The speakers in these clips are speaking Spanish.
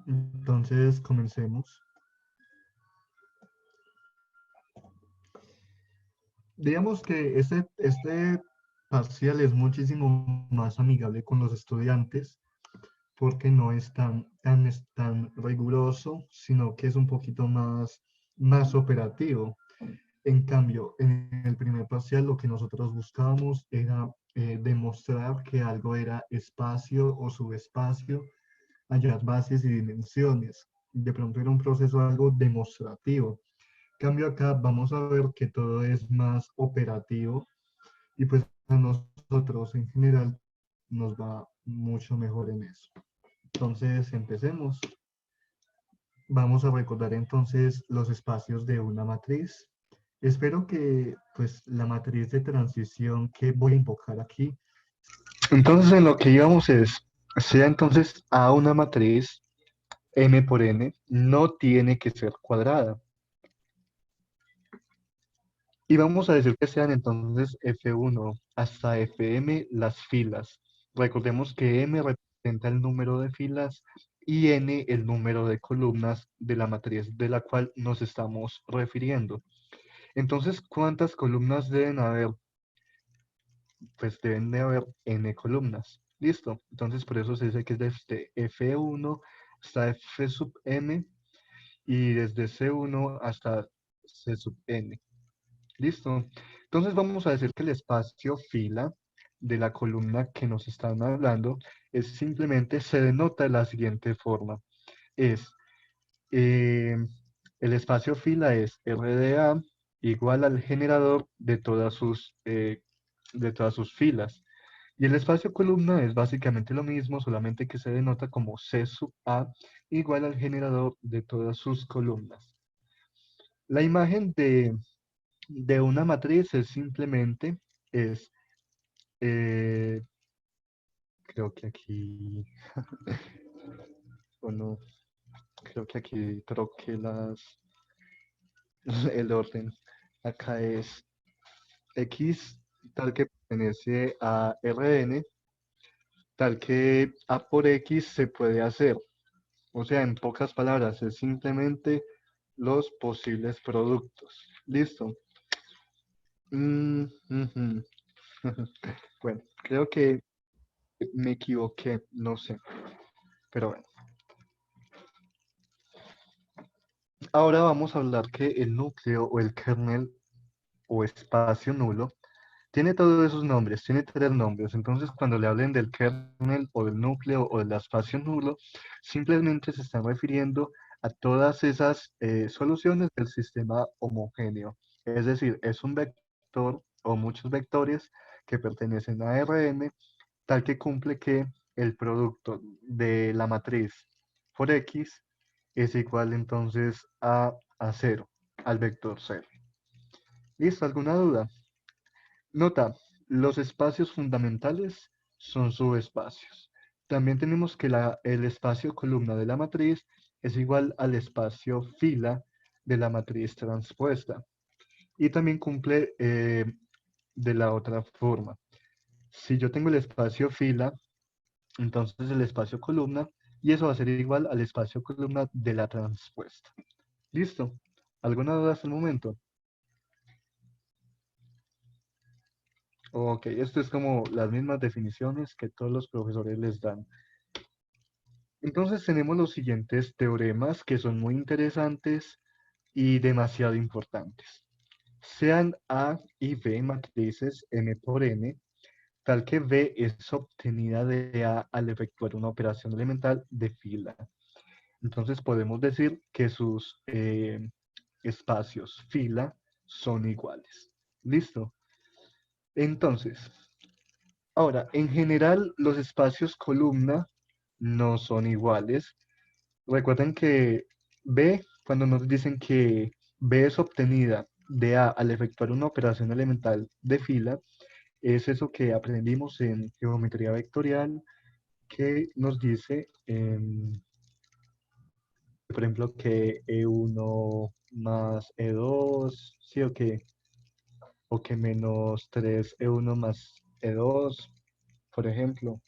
Entonces, comencemos. Digamos que este parcial es muchísimo más amigable con los estudiantes porque no es tan riguroso, sino que es un poquito más operativo. En cambio, en el primer parcial lo que nosotros buscábamos era demostrar que algo era espacio o subespacio, hallar bases y dimensiones. De pronto era un proceso algo demostrativo. En cambio acá vamos a ver que todo es más operativo y pues a nosotros en general nos va mucho mejor en eso. Entonces empecemos. Vamos a recordar entonces los espacios de una matriz. Espero que pues la matriz de transición que voy a invocar aquí. Entonces en lo que íbamos sea entonces a una matriz m por n no tiene que ser cuadrada. Y vamos a decir que sean entonces F1 hasta Fm las filas. Recordemos que M representa el número de filas y N el número de columnas de la matriz de la cual nos estamos refiriendo. Entonces, ¿cuántas columnas deben haber? Pues deben de haber N columnas. ¿Listo? Entonces, por eso se dice que es desde F1 hasta F sub M y desde C1 hasta C sub N. Listo. Entonces vamos a decir que el espacio fila de la columna que nos están hablando es simplemente, se denota de la siguiente forma. Es, eh, el espacio fila es RDA igual al generador de todas sus filas. Y el espacio columna es básicamente lo mismo, solamente que se denota como C sub A igual al generador de todas sus columnas. La imagen de una matriz es simplemente, es, eh, creo que aquí, o no, creo que aquí troqué el orden. Acá es X tal que pertenece a Rn, tal que A por X se puede hacer. O sea, en pocas palabras, es simplemente los posibles productos. ¿Listo? Ujú. Bueno, creo que me equivoqué, no sé, pero bueno. Ahora vamos a hablar que el núcleo o el kernel o espacio nulo tiene todos esos nombres, tiene tres nombres. Entonces, cuando le hablen del kernel o del núcleo o del espacio nulo, simplemente se están refiriendo a todas esas soluciones del sistema homogéneo. Es decir, es un vector o muchos vectores que pertenecen a Rn, tal que cumple que el producto de la matriz por X es igual entonces a cero, al vector cero. ¿Listo? ¿Alguna duda? Nota, los espacios fundamentales son subespacios. También tenemos que el espacio columna de la matriz es igual al espacio fila de la matriz transpuesta. Y también cumple de la otra forma. Si yo tengo el espacio fila, entonces el espacio columna, y eso va a ser igual al espacio columna de la transpuesta. ¿Listo? ¿Alguna duda hasta el momento? Ok, esto es como las mismas definiciones que todos los profesores les dan. Entonces tenemos los siguientes teoremas que son muy interesantes y demasiado importantes. Sean A y B matrices M por N, tal que B es obtenida de A al efectuar una operación elemental de fila. Entonces podemos decir que sus espacios fila son iguales. ¿Listo? Entonces, ahora, en general, los espacios columna no son iguales. Recuerden que B, cuando nos dicen que B es obtenida de A al efectuar una operación elemental de fila, es eso que aprendimos en geometría vectorial, que nos dice, por ejemplo, que E1 más E2, sí o que menos 3 E1 más E2, por ejemplo.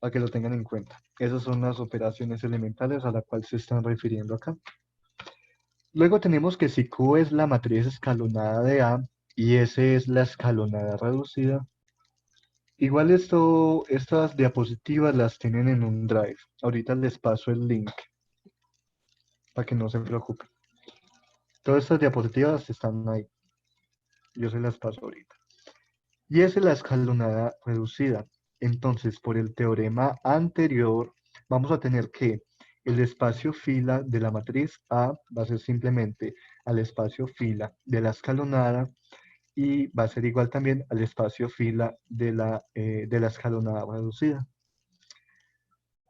para que lo tengan en cuenta. Esas son las operaciones elementales a las cuales se están refiriendo acá. Luego tenemos que si Q es la matriz escalonada de A y S es la escalonada reducida, igual estas diapositivas las tienen en un drive. Ahorita les paso el link para que no se preocupen. Todas estas diapositivas están ahí. Yo se las paso ahorita. Y esa es la escalonada reducida. Entonces, por el teorema anterior, vamos a tener que el espacio fila de la matriz A va a ser simplemente al espacio fila de la escalonada y va a ser igual también al espacio fila de la escalonada reducida.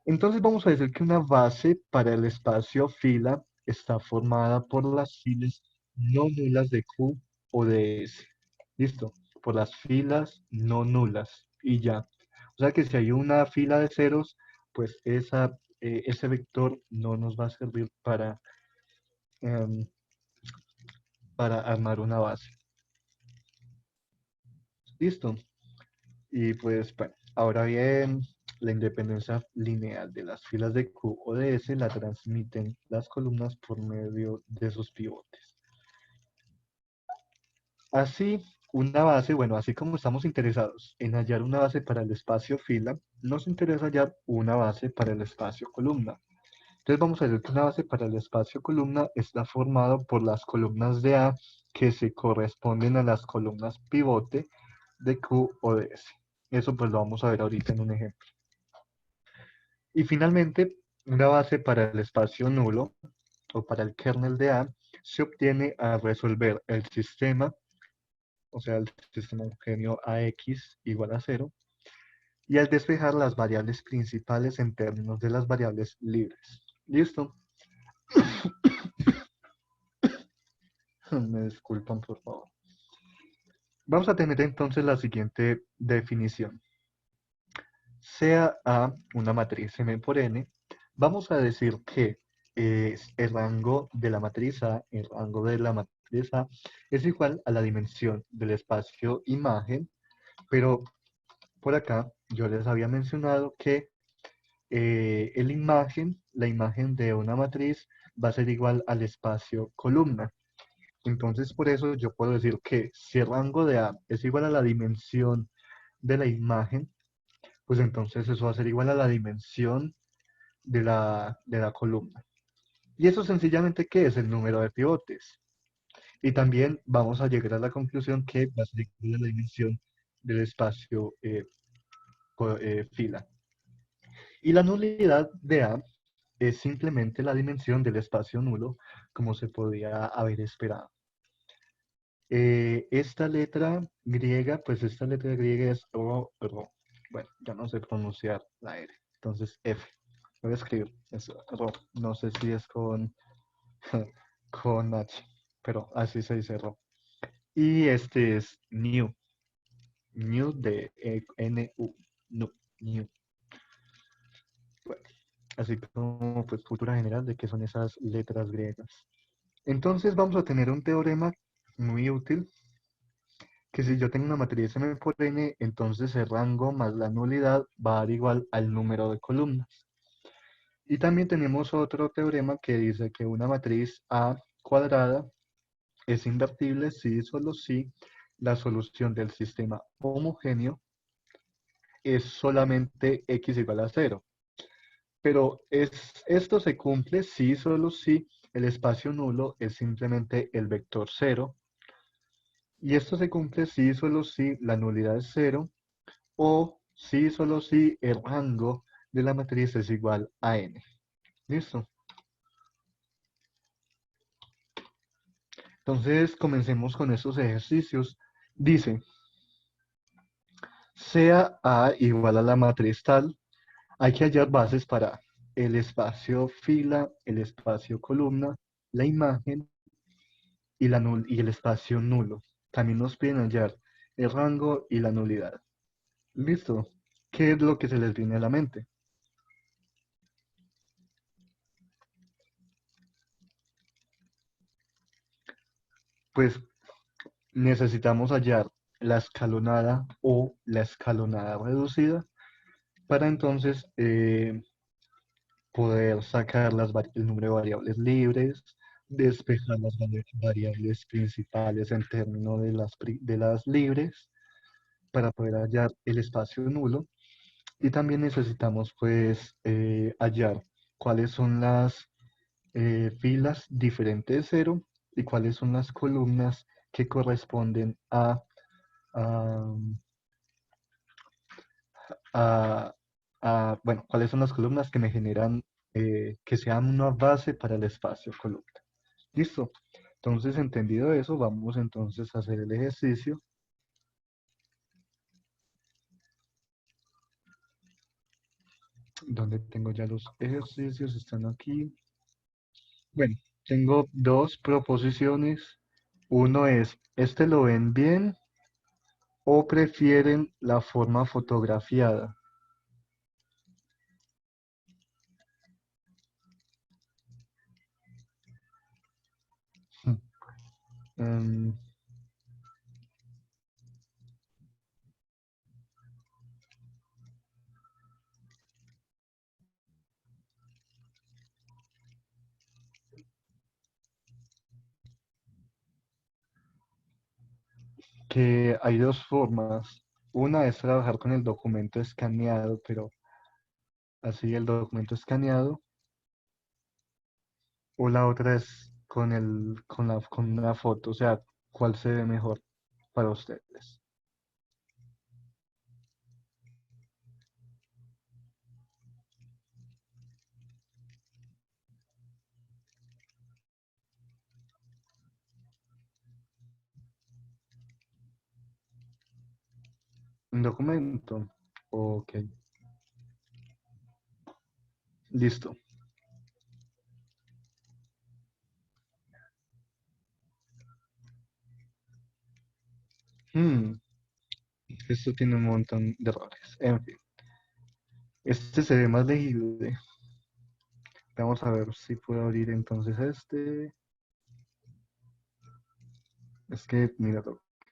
Entonces vamos a decir que una base para el espacio fila está formada por las filas no nulas de Q o de S. ¿Listo? Por las filas no nulas y ya. O sea que si hay una fila de ceros, pues ese vector no nos va a servir em, para armar una base. ¿Listo? Y pues, bueno, ahora bien, la independencia lineal de las filas de Q o de S la transmiten las columnas por medio de sus pivotes. Así, una base, bueno, así como estamos interesados en hallar una base para el espacio fila, nos interesa hallar una base para el espacio columna. Entonces vamos a ver que una base para el espacio columna está formado por las columnas de A que se corresponden a las columnas pivote de Q o de S. Eso pues lo vamos a ver ahorita en un ejemplo. Y finalmente, una base para el espacio nulo o para el kernel de A se obtiene al resolver el sistema, o sea, el sistema homogéneo AX igual a 0, y al despejar las variables principales en términos de las variables libres. ¿Listo? Me disculpan, por favor. Vamos a tener entonces la siguiente definición. Sea A una matriz M por N, vamos a decir que el rango de la matriz A, el rango de la matriz A es igual a la dimensión del espacio imagen, pero por acá yo les había mencionado que la imagen de una matriz va a ser igual al espacio columna. Entonces, por eso yo puedo decir que si el rango de A es igual a la dimensión de la imagen, pues entonces eso va a ser igual a la dimensión de la columna. Y eso sencillamente, ¿qué es? El número de pivotes. Y también vamos a llegar a la conclusión que va a ser igual a la dimensión del espacio fila. Y la nulidad de A es simplemente la dimensión del espacio nulo, como se podía haber esperado. Esta letra griega, pues esta letra griega es Rho, Rho. Bueno, ya no sé pronunciar la R. Entonces, F. Voy a escribir, es Rho. No sé si es con H, pero así se dice Rho. Y este es New. New de N-U. No, New. Bueno, así como pues cultura general de qué son esas letras griegas. Entonces vamos a tener un teorema muy útil que si yo tengo una matriz M por N, entonces el rango más la nulidad va a dar igual al número de columnas. Y también tenemos otro teorema que dice que una matriz A cuadrada es invertible si y solo si la solución del sistema homogéneo es solamente x igual a 0. Pero esto se cumple si y solo si el espacio nulo es simplemente el vector 0. Y esto se cumple si y solo si la nulidad es 0 o si y solo si el rango de la matriz es igual a n. ¿Listo? Entonces comencemos con estos ejercicios. Dice, sea A igual a la matriz tal, hay que hallar bases para el espacio fila, el espacio columna, la imagen y el espacio nulo. También nos piden hallar el rango y la nulidad. ¿Listo? ¿Qué es lo que se les viene a la mente? Pues necesitamos hallar la escalonada o la escalonada reducida, para entonces poder sacar el número de variables libres, despejar las variables principales en términos de las libres para poder hallar el espacio nulo. Y también necesitamos pues hallar cuáles son las filas diferentes de cero y cuáles son las columnas que corresponden a, a- bueno, cuáles son las columnas que me generan que sean una base para el espacio columna. ¿Listo? Entonces, entendido eso, vamos entonces a hacer el ejercicio donde tengo ya los ejercicios, están aquí. Bueno, tengo dos proposiciones. Uno es, ¿este lo ven bien o prefieren la forma fotografiada? Em, que hay dos formas. Una es trabajar con el documento escaneado, pero así el documento escaneado, o la otra es con una foto, o sea, ¿cuál se ve mejor para ustedes? Un documento. Ok, listo. Hmm, esto tiene un montón de errores. En fin, este se ve más legible. Vamos a ver si puedo abrir entonces este. Es que, mira,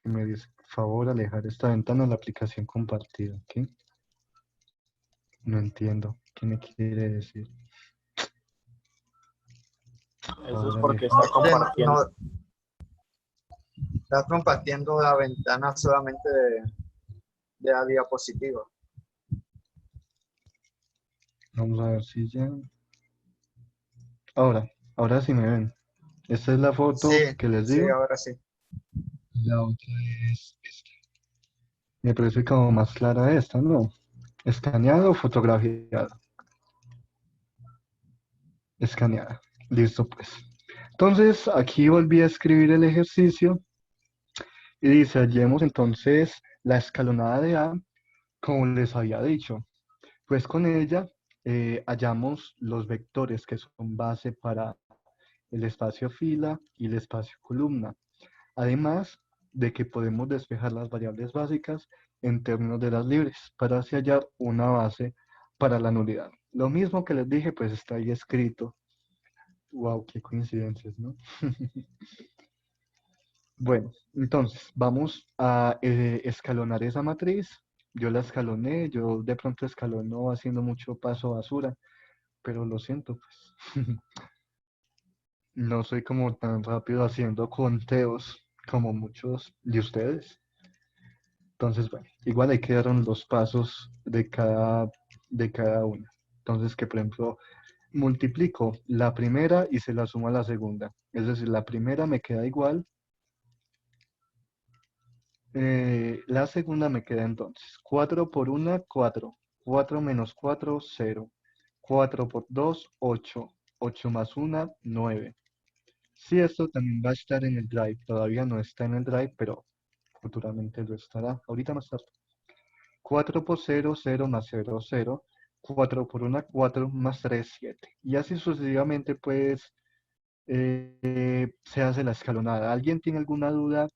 me dice, por favor, alejar esta ventana de la aplicación compartida. ¿Ok? No entiendo. ¿Qué me quiere decir? Eso es Ahora porque está alejar. compartiendo. No, estás compartiendo la ventana solamente de la diapositiva. Vamos a ver si ya. Ahora sí me ven. Esta es la Sí, foto que les sí, digo. ahora sí. La otra es esta. Me parece como más clara esta, ¿no? Escaneado o fotografiado. Escaneada. Listo, pues. Entonces, aquí volví a escribir el ejercicio y dice, hallemos entonces la escalonada de A, como les había dicho. Pues con ella hallamos los vectores que son base para el espacio fila y el espacio columna. Además de que podemos despejar las variables básicas en términos de las libres para así hallar una base para la nulidad. Lo mismo que les dije, pues está ahí escrito. Wow, qué coincidencias, ¿no? Bueno, entonces vamos a escalonar esa matriz. Yo la escaloné, yo de pronto escalono haciendo mucho paso basura, pero lo siento, pues. No soy como tan rápido haciendo conteos como muchos de ustedes. Entonces, bueno, igual ahí quedaron los pasos de cada una. Entonces, que por ejemplo, multiplico la primera y se la sumo a la segunda. Es decir, la primera me queda igual, la segunda me queda entonces 4 por 1, 4. 4 menos 4, 0. 4 por 2, 8. 8 más 1, 9. Sí, esto también va a estar en el Drive. Todavía no está en el Drive, pero futuramente lo estará. Ahorita más tarde. 4 por 0, 0 más 0, 0. 4 por 1, 4 más 3, 7. Y así sucesivamente, pues, se hace la escalonada. ¿Alguien tiene alguna duda?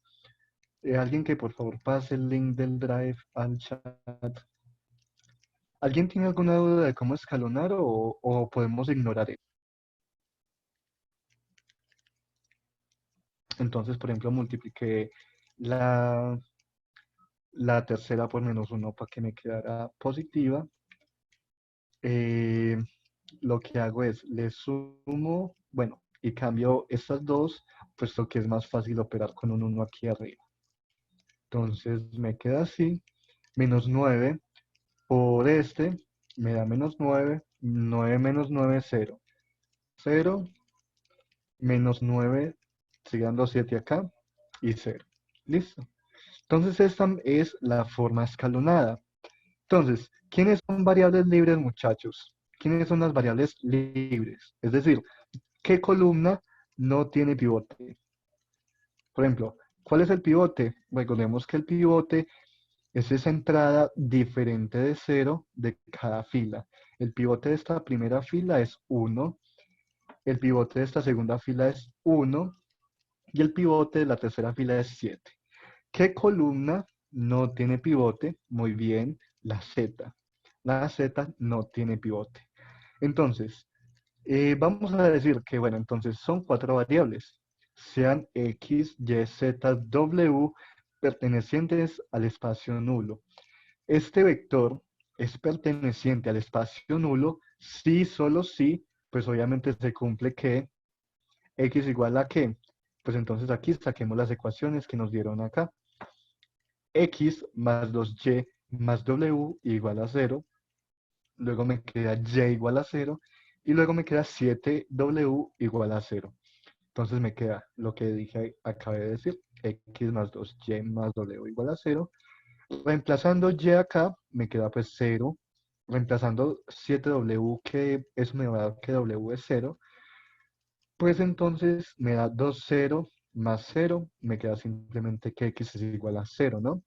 Alguien que por favor pase el link del Drive al chat. ¿Alguien tiene alguna duda de cómo escalonar o podemos ignorar eso? Entonces, por ejemplo, multipliqué la, la tercera por menos uno para que me quedara positiva. eh, lo que hago es, le sumo, bueno, y cambio estas dos, puesto que es más fácil operar con un 1 aquí arriba. Entonces me queda así, menos 9 por este, me da menos 9, 9 menos 9, 0. 0 menos 9, sigue dando 7 acá, y 0. ¿Listo? Entonces esta es la forma escalonada. Entonces, ¿quiénes son variables libres, muchachos? ¿Quiénes son las variables libres? Es decir, ¿qué columna no tiene pivote? Por ejemplo, ¿cuál es el pivote? Recordemos que el pivote es esa entrada diferente de 0 de cada fila. El pivote de esta primera fila es 1, el pivote de esta segunda fila es 1 y el pivote de la tercera fila es 7. ¿Qué columna no tiene pivote? Muy bien, la Z. La Z no tiene pivote. Entonces, vamos a decir que, bueno, entonces son cuatro variables, sean X, Y, Z, W, pertenecientes al espacio nulo. Este vector es perteneciente al espacio nulo si, solo si, pues obviamente se cumple que X igual a qué. Pues entonces aquí saquemos las ecuaciones que nos dieron acá. X más 2Y más W igual a 0. Luego me queda Y igual a 0. Y luego me queda 7W igual a 0. Entonces me queda lo que dije, acabé de decir, X más 2Y más W igual a 0. Reemplazando Y acá, me queda pues 0. Reemplazando 7W, que eso me va a dar que W es 0. Pues entonces me da 2, 0 más 0. Me queda simplemente que X es igual a 0, ¿no?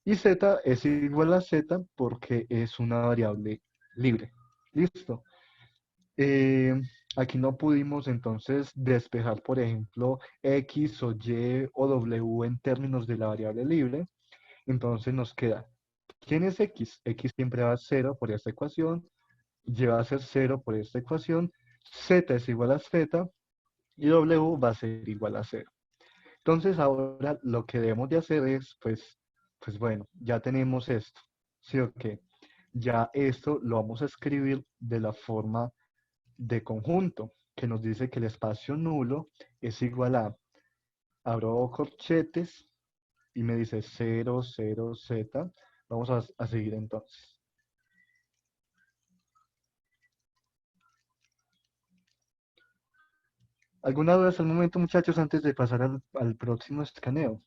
Y Z es igual a Z porque es una variable libre. Listo. Eh, Aquí no pudimos entonces despejar, por ejemplo, X o Y o W en términos de la variable libre. Entonces nos queda, ¿quién es X? X siempre va a 0 por esta ecuación, Y va a ser 0 por esta ecuación, Z es igual a Z y W va a ser igual a 0. Entonces ahora lo que debemos de hacer es, pues bueno, ya tenemos esto, ¿sí o qué? Ya esto lo vamos a escribir de la forma de conjunto, que nos dice que el espacio nulo es igual a, abro corchetes y me dice 0, 0, Z. Vamos a seguir entonces. ¿Alguna duda hasta el momento, muchachos, antes de pasar al próximo escaneo?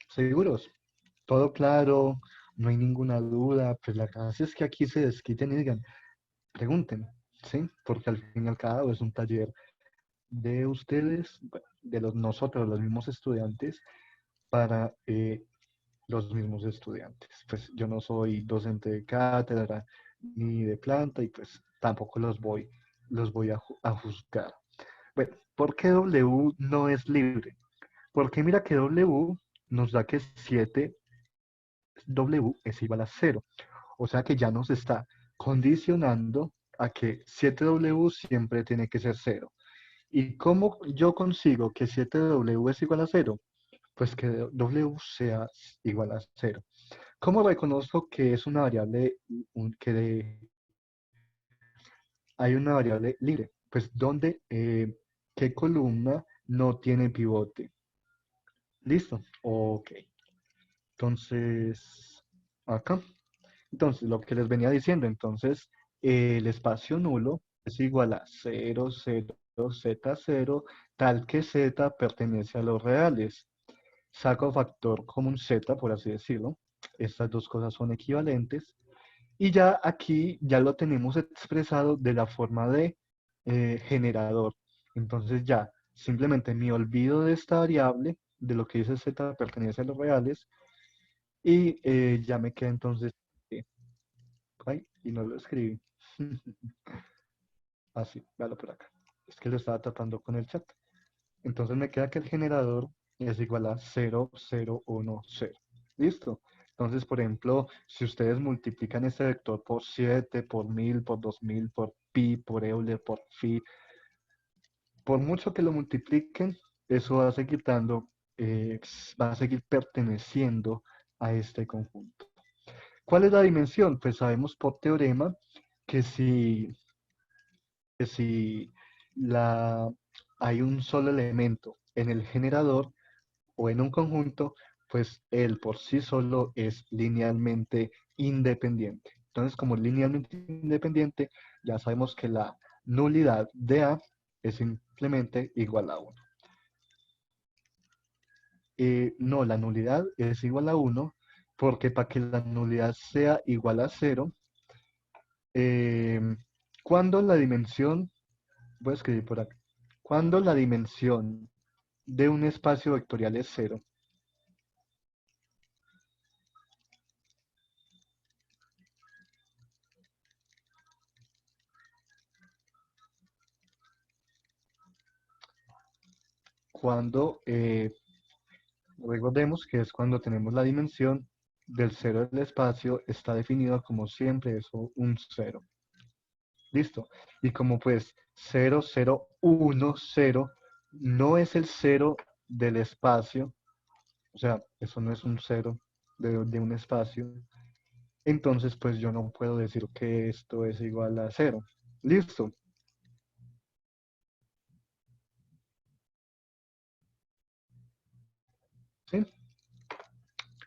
¿Seguros? ¿Todo claro? ¿No hay ninguna duda? Pues la cosa es que aquí se desquiten y digan, pregunten, ¿sí? Porque al fin y al cabo es un taller de ustedes, bueno, de nosotros, los mismos estudiantes, para los mismos estudiantes. Pues yo no soy docente de cátedra ni de planta y pues tampoco los voy a juzgar. Bueno, ¿por qué W no es libre? Porque mira que W nos da que 7W es igual a 0. O sea que ya nos está condicionando a que 7W siempre tiene que ser 0. ¿Y cómo yo consigo que 7W es igual a 0? Pues que W sea igual a 0. ¿Cómo reconozco que es una variable, hay una variable libre? Pues donde, ¿qué columna no tiene pivote? ¿Listo? Ok. Entonces, acá. Entonces, lo que les venía diciendo, entonces, el espacio nulo es igual a 0, 0, z 0, tal que z pertenece a los reales. Saco factor común z, por así decirlo. Estas dos cosas son equivalentes. Y ya aquí ya lo tenemos expresado de la forma de generador. Entonces ya, simplemente me olvido de esta variable, de lo que dice z pertenece a los reales, y ya me queda entonces, eh, ay, y no lo escribí. Así, véalo por acá. Es que lo estaba tratando con el chat. Entonces me queda que el generador es igual a 0, 0, 1, 0. ¿Listo? Entonces, por ejemplo, si ustedes multiplican este vector por 7, por 1000, por 2000, por pi, por Euler, por phi, por mucho que lo multipliquen, eso va a seguir dando, va a seguir perteneciendo a este conjunto. ¿Cuál es la dimensión? Pues sabemos por teorema que si la, hay un solo elemento en el generador o en un conjunto, pues él por sí solo es linealmente independiente. Entonces, como es linealmente independiente, ya sabemos que la nulidad de A es simplemente igual a 1. No, la nulidad es igual a 1 porque para que la nulidad sea igual a 0, cuando la dimensión, voy a escribir por acá, cuando la dimensión de un espacio vectorial es 0, cuando recordemos que es cuando tenemos la dimensión del cero del espacio, está definida como siempre eso, un cero. Listo. Y como pues 0, 0, 1, 0 no es el cero del espacio, o sea, eso no es un cero de un espacio, entonces pues yo no puedo decir que esto es igual a cero. Listo. ¿Sí?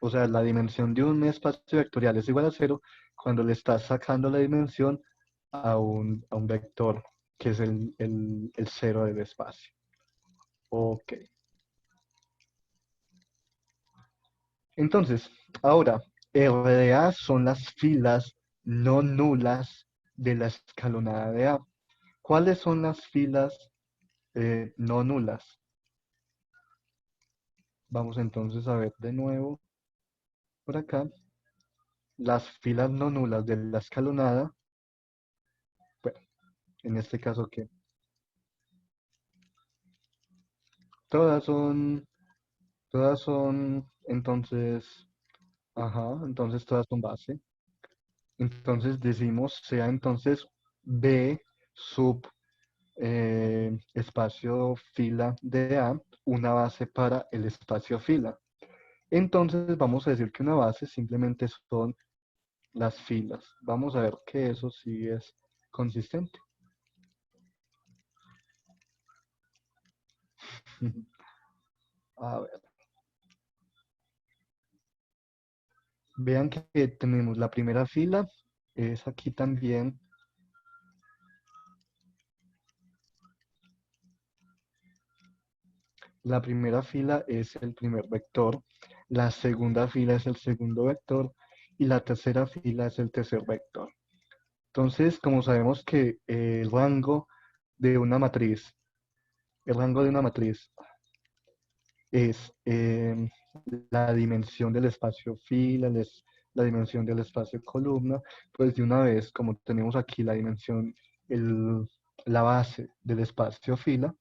O sea, la dimensión de un espacio vectorial es igual a cero cuando le estás sacando la dimensión a un vector, que es el cero del espacio. Ok. Entonces, ahora, RDA son las filas no nulas de la escalonada de A. ¿Cuáles son las filas no nulas? Vamos entonces a ver de nuevo por acá. Las filas no nulas de la escalonada, bueno, en este caso que todas son, todas son, entonces, ajá, entonces todas son base. Entonces decimos sea entonces B sub espacio fila de A, una base para el espacio fila. Entonces vamos a decir que una base simplemente son las filas. Vamos a ver que eso sí es consistente. A ver, vean que tenemos la primera fila, es aquí también. La primera fila es el primer vector, la segunda fila es el segundo vector y la tercera fila es el tercer vector. Entonces, como sabemos que el rango de una matriz, el rango de una matriz es la dimensión del espacio fila, la dimensión del espacio columna, pues de una vez, como tenemos aquí la dimensión, la base del espacio fila,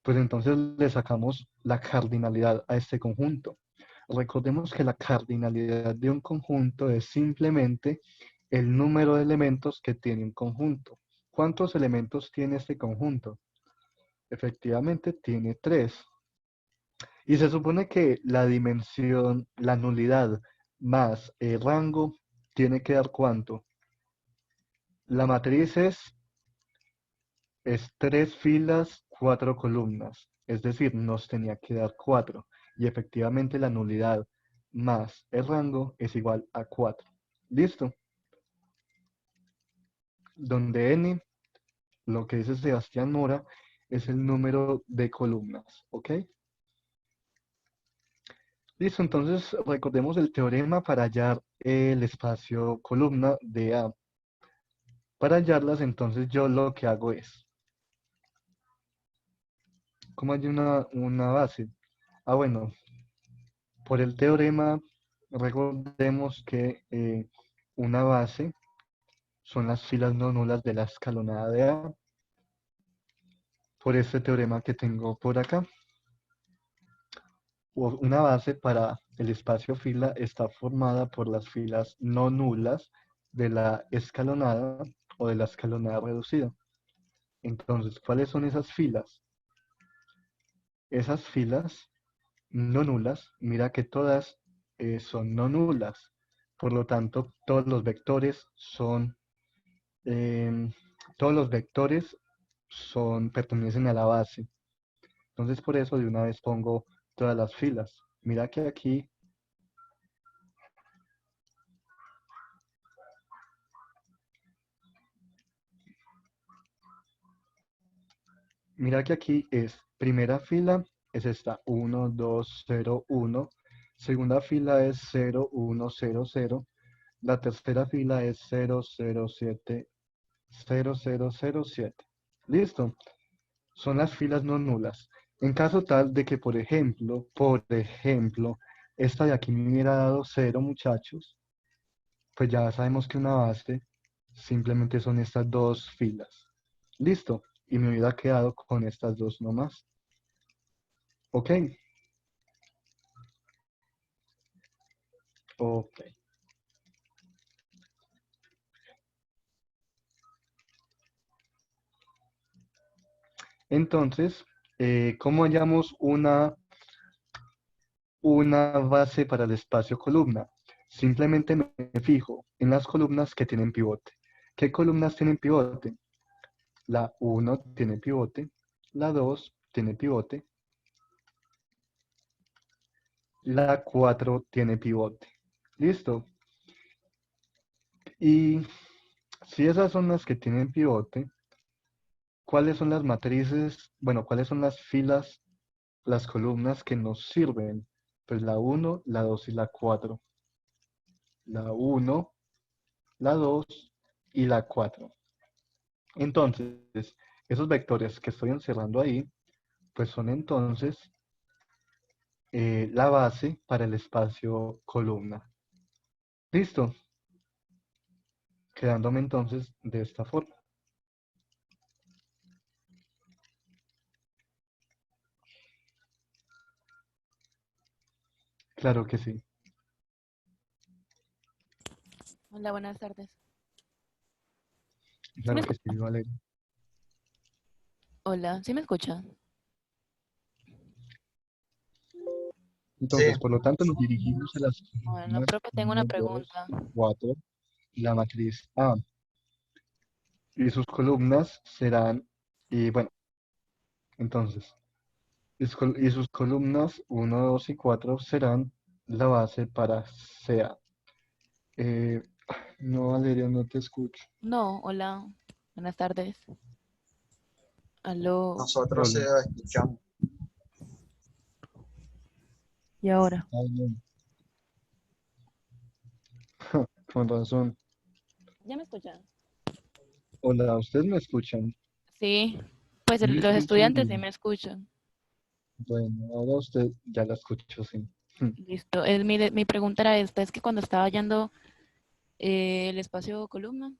pues entonces le sacamos la cardinalidad a este conjunto. Recordemos que la cardinalidad de un conjunto es simplemente el número de elementos que tiene un conjunto. ¿Cuántos elementos tiene este conjunto? Efectivamente tiene 3. Y se supone que la dimensión, la nulidad más el rango tiene que dar ¿cuánto? La matriz es 3 filas, 4 columnas. Es decir, nos tenía que dar 4. Y efectivamente la nulidad más el rango es igual a 4. ¿Listo? Donde n, lo que dice Sebastián Mora, es el número de columnas. ¿Ok? Listo, entonces recordemos el teorema para hallar el espacio columna de A. Para hallarlas, entonces yo lo que hago es, ¿cómo hay una base? Ah, bueno, por el teorema, recordemos que una base son las filas no nulas de la escalonada de A. Por este teorema que tengo por acá, una base para el espacio fila está formada por las filas no nulas de la escalonada o de la escalonada reducida. Entonces, ¿cuáles son esas filas? Esas filas no nulas, mira que todas son no nulas. Por lo tanto, em, todos los vectores pertenecen a la base. Entonces, por eso de una vez pongo todas las filas. Mira que aquí es primera fila, es esta 1, 2, 0, 1. Segunda fila es 0, 1, 0, 0. La tercera fila es 0, 0, 7, 0, 0, 0, 7. Listo. Son las filas no nulas. En caso tal de que, por ejemplo, esta de aquí me hubiera dado 0, muchachos, pues ya sabemos que una base simplemente son estas dos filas. Listo. Y me hubiera quedado con estas dos nomás. Ok. Ok. Entonces, ¿cómo hallamos una base para el espacio columna? Simplemente me fijo en las columnas que tienen pivote. ¿Qué columnas tienen pivote? La 1 tiene pivote, la 2 tiene pivote, la 4 tiene pivote. ¿Listo? Y si esas son las que tienen pivote, ¿cuáles son las matrices? Bueno, ¿cuáles son las filas, las columnas que nos sirven? Pues la 1, la 2 y la 4. La 1, la 2 y la 4. Entonces, esos vectores que estoy encerrando ahí, pues son entonces la base para el espacio columna. ¿Listo? Quedándome entonces de esta forma. Claro que sí, Hola, buenas tardes. ¿Sí me claro que escucha? sí, Valeria. Hola, ¿sí me escucha? Sí, Entonces, por lo tanto, nos dirigimos a las Bueno, columnas profe, tengo una 1, 2, pregunta. 4, la matriz A. Y sus columnas serán, y bueno, entonces, y sus columnas 1, 2 y 4 serán la base para CA. Eh, no, Valeria, no te escucho. No, hola, buenas tardes. Aló, nosotros se Hola. escuchamos. ¿y ahora? Ay, no. Con razón. ¿Ya me escuchan? Hola, ¿ustedes me escuchan? Sí, pues Yo los escucho estudiantes sí bien. me escuchan. Bueno, ahora usted ya la escucho, sí. Listo. Mi pregunta era esta, es que cuando estaba hallando el espacio columna,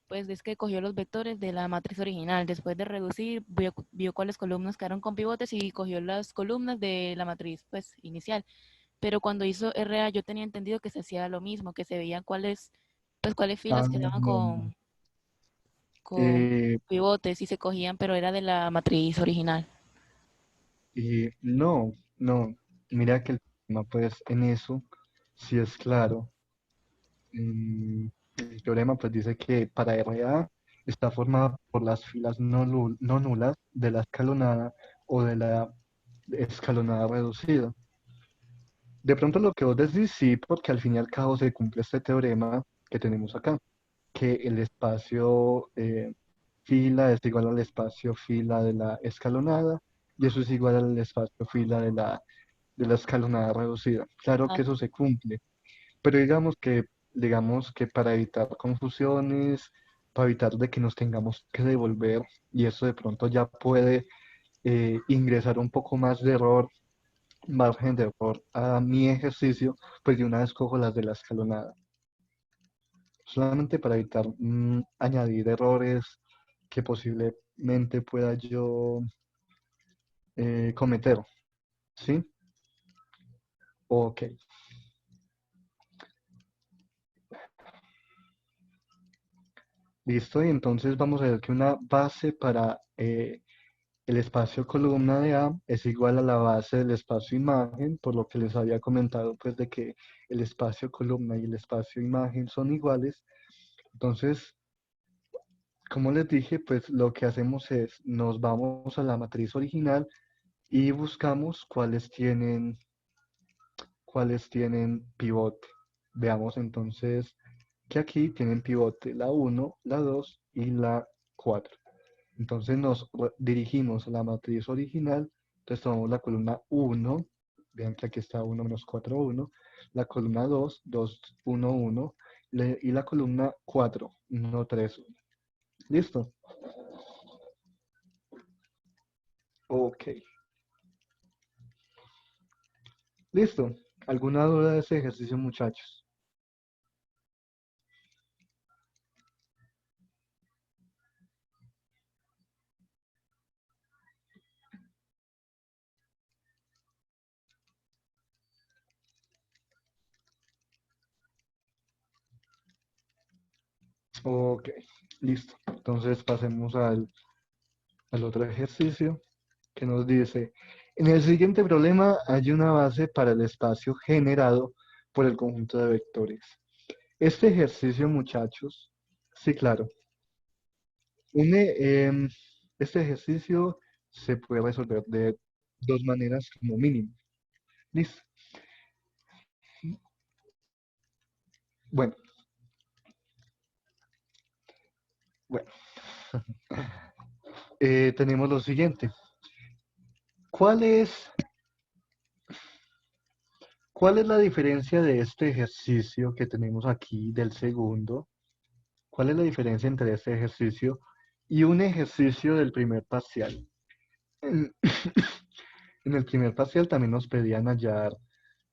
pues es que cogió los vectores de la matriz original. Después de reducir, vio cuáles columnas quedaron con pivotes y cogió las columnas de la matriz, pues, inicial. Pero cuando hizo RA yo tenía entendido que se hacía lo mismo, que se veían cuáles Ah, filas quedaban no, no. con Eh, pivotes y se cogían, pero era de la matriz original. no, no. Mira que el tema, pues, en eso sí es claro. El teorema, pues, dice que para RA está formada por las filas no nulas de la escalonada o de la escalonada reducida. De pronto lo que vos decís, sí, porque al fin y al cabo se cumple este teorema que tenemos acá, que el espacio fila es igual al espacio fila de la escalonada y eso es igual al espacio fila de la escalonada reducida. Claro Ajá. que eso se cumple, pero digamos que para evitar confusiones, para evitar de que nos tengamos que devolver y eso de pronto ya puede ingresar un poco más de error, margen de error a mi ejercicio, pues de una vez cojo las de la escalonada solamente para evitar añadir errores que posiblemente pueda yo cometer, ¿sí? Ok, listo. Y entonces vamos a ver que una base para el espacio columna de A es igual a la base del espacio imagen, por lo que les había comentado pues de que el espacio columna y el espacio imagen son iguales. Entonces, como les dije, pues lo que hacemos es nos vamos a la matriz original y buscamos cuáles tienen pivote. Veamos entonces que aquí tienen pivote la 1, la 2 y la 4. Entonces dirigimos a la matriz original, entonces tomamos la columna 1, vean que aquí está 1 menos 4, 1, la columna 2, 2, 1, 1, y la columna 4, 1, 3, 1. ¿Listo? Ok. ¿Listo? ¿Alguna duda de ese ejercicio, muchachos? Ok, listo. Entonces pasemos al otro ejercicio que nos dice, en el siguiente problema hay una base para el espacio generado por el conjunto de vectores. Este ejercicio, muchachos, sí, claro, une, este ejercicio se puede resolver de dos maneras como mínimo. Listo. Bueno, bueno, tenemos lo siguiente. ¿Cuál es, cuál es la diferencia de este ejercicio que tenemos aquí del segundo? ¿Cuál es la diferencia entre este ejercicio y un ejercicio del primer parcial? En, en el primer parcial también nos pedían hallar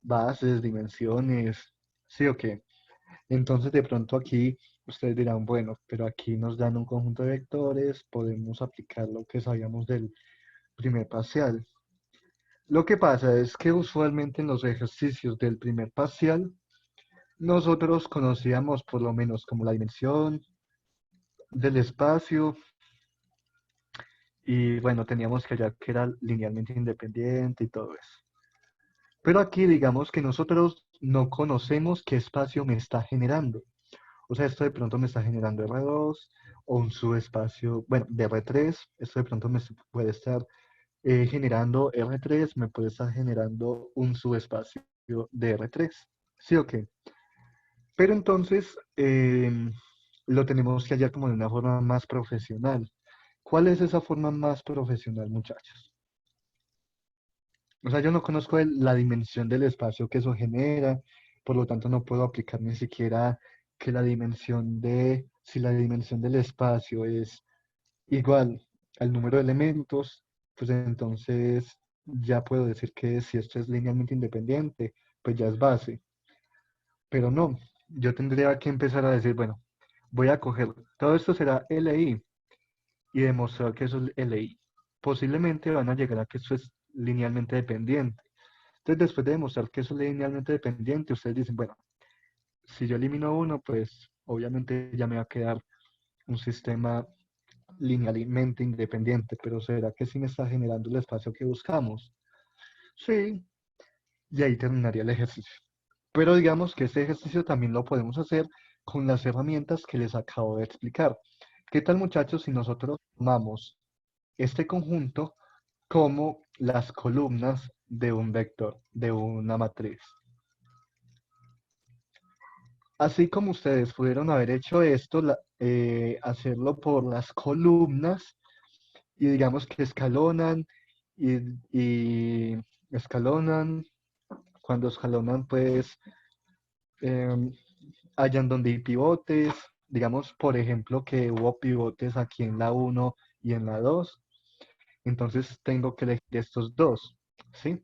bases, dimensiones, ¿sí o qué? Entonces de pronto aquí ustedes dirán, bueno, pero aquí nos dan un conjunto de vectores, podemos aplicar lo que sabíamos del primer parcial. Lo que pasa es que usualmente en los ejercicios del primer parcial, nosotros conocíamos por lo menos como la dimensión del espacio y bueno, teníamos que hallar que era linealmente independiente y todo eso. Pero aquí digamos que nosotros no conocemos qué espacio me está generando. O sea, esto de pronto me está generando R2 o un subespacio, bueno, de R3. Esto de pronto puede estar generando R3, me puede estar generando un subespacio de R3. ¿Sí o qué? Pero entonces lo tenemos que hallar como de una forma más profesional. ¿Cuál es esa forma más profesional, muchachos? O sea, yo no conozco la dimensión del espacio que eso genera, por lo tanto no puedo aplicar ni siquiera que si la dimensión del espacio es igual al número de elementos, pues entonces ya puedo decir que si esto es linealmente independiente, pues ya es base. Pero no, yo tendría que empezar a decir, bueno, voy a coger, todo esto será LI y demostrar que eso es LI. Posiblemente van a llegar a que esto es linealmente dependiente. Entonces, después de demostrar que eso es linealmente dependiente, ustedes dicen, bueno, si yo elimino uno, pues obviamente ya me va a quedar un sistema linealmente independiente, pero ¿será que sí me está generando el espacio que buscamos? Sí, y ahí terminaría el ejercicio. Pero digamos que este ejercicio también lo podemos hacer con las herramientas que les acabo de explicar. ¿Qué tal, muchachos, si nosotros tomamos este conjunto como las columnas de un vector, de una matriz? Así como ustedes pudieron haber hecho esto, hacerlo por las columnas y digamos que escalonan y escalonan. Cuando escalonan, pues em, hallan donde hay pivotes. Digamos, por ejemplo, que hubo pivotes aquí en la 1 y en la 2. Entonces tengo que elegir estos dos, ¿sí?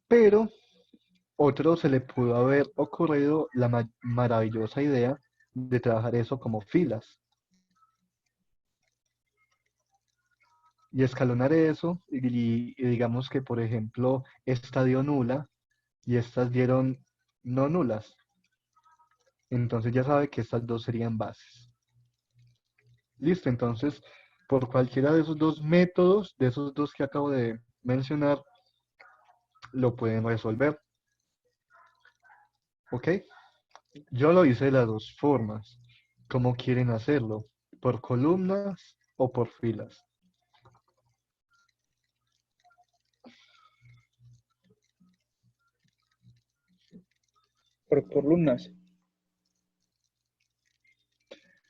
Pero otro se le pudo haber ocurrido la maravillosa idea de trabajar eso como filas y escalonar eso y digamos que, por ejemplo, esta dio nula y estas dieron no nulas. Entonces ya sabe que estas dos serían bases. Listo, entonces por cualquiera de esos dos métodos, de esos dos que acabo de mencionar, lo pueden resolver. ¿Ok? Yo lo hice de las dos formas. ¿Cómo quieren hacerlo? ¿Por columnas o por filas? Por columnas.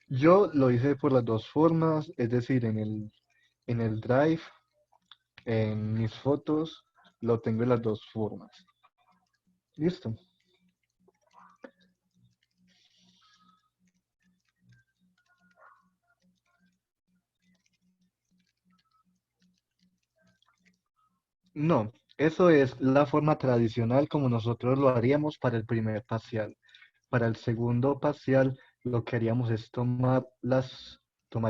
Yo lo hice por las dos formas, es decir, en el Drive, en mis fotos, lo tengo de las dos formas. ¿Listo? No, eso es la forma tradicional como nosotros lo haríamos para el primer parcial. Para el segundo parcial, lo que haríamos es tomar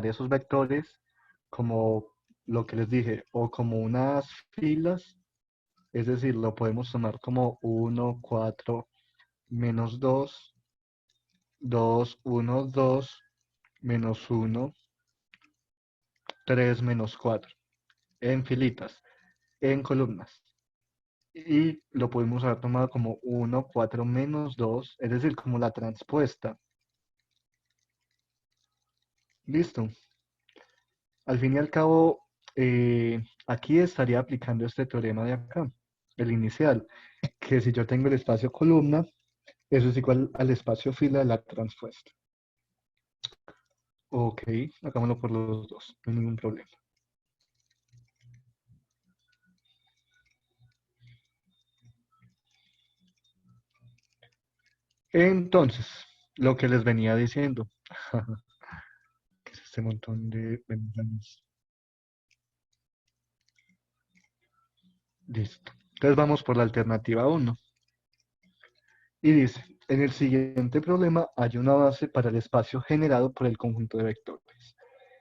esos vectores como lo que les dije, o como unas filas, es decir, lo podemos tomar como 1, 4, menos 2, 2, 1, 2, menos 1, 3, menos 4, en filitas, en columnas. Y lo podemos haber tomado como 1, 4, menos 2, es decir, como la transpuesta. Listo. Al fin y al cabo, aquí estaría aplicando este teorema de acá, el inicial, que si yo tengo el espacio columna, eso es igual al espacio fila de la transpuesta. Ok, hagámoslo por los dos, no hay ningún problema. Entonces, lo que les venía diciendo, que es este montón de ventanas. Listo. Entonces vamos por la alternativa 1. Y dice, en el siguiente problema hay una base para el espacio generado por el conjunto de vectores.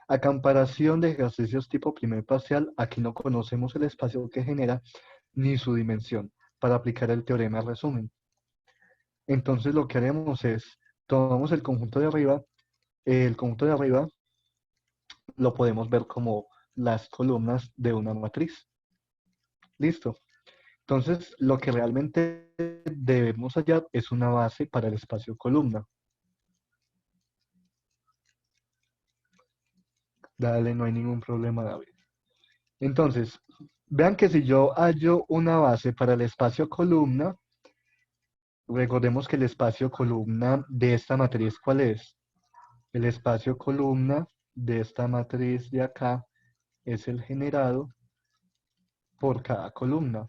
A comparación de ejercicios tipo primer parcial, aquí no conocemos el espacio que genera ni su dimensión para aplicar el teorema de resumen. Entonces lo que haremos es, tomamos el conjunto de arriba lo podemos ver como las columnas de una matriz. Listo. Entonces lo que realmente debemos hallar es una base para el espacio columna. Dale, no hay ningún problema, David. Entonces, vean que si yo hallo una base para el espacio columna, recordemos que el espacio columna de esta matriz, ¿cuál es? El espacio columna de esta matriz de acá es el generado por cada columna.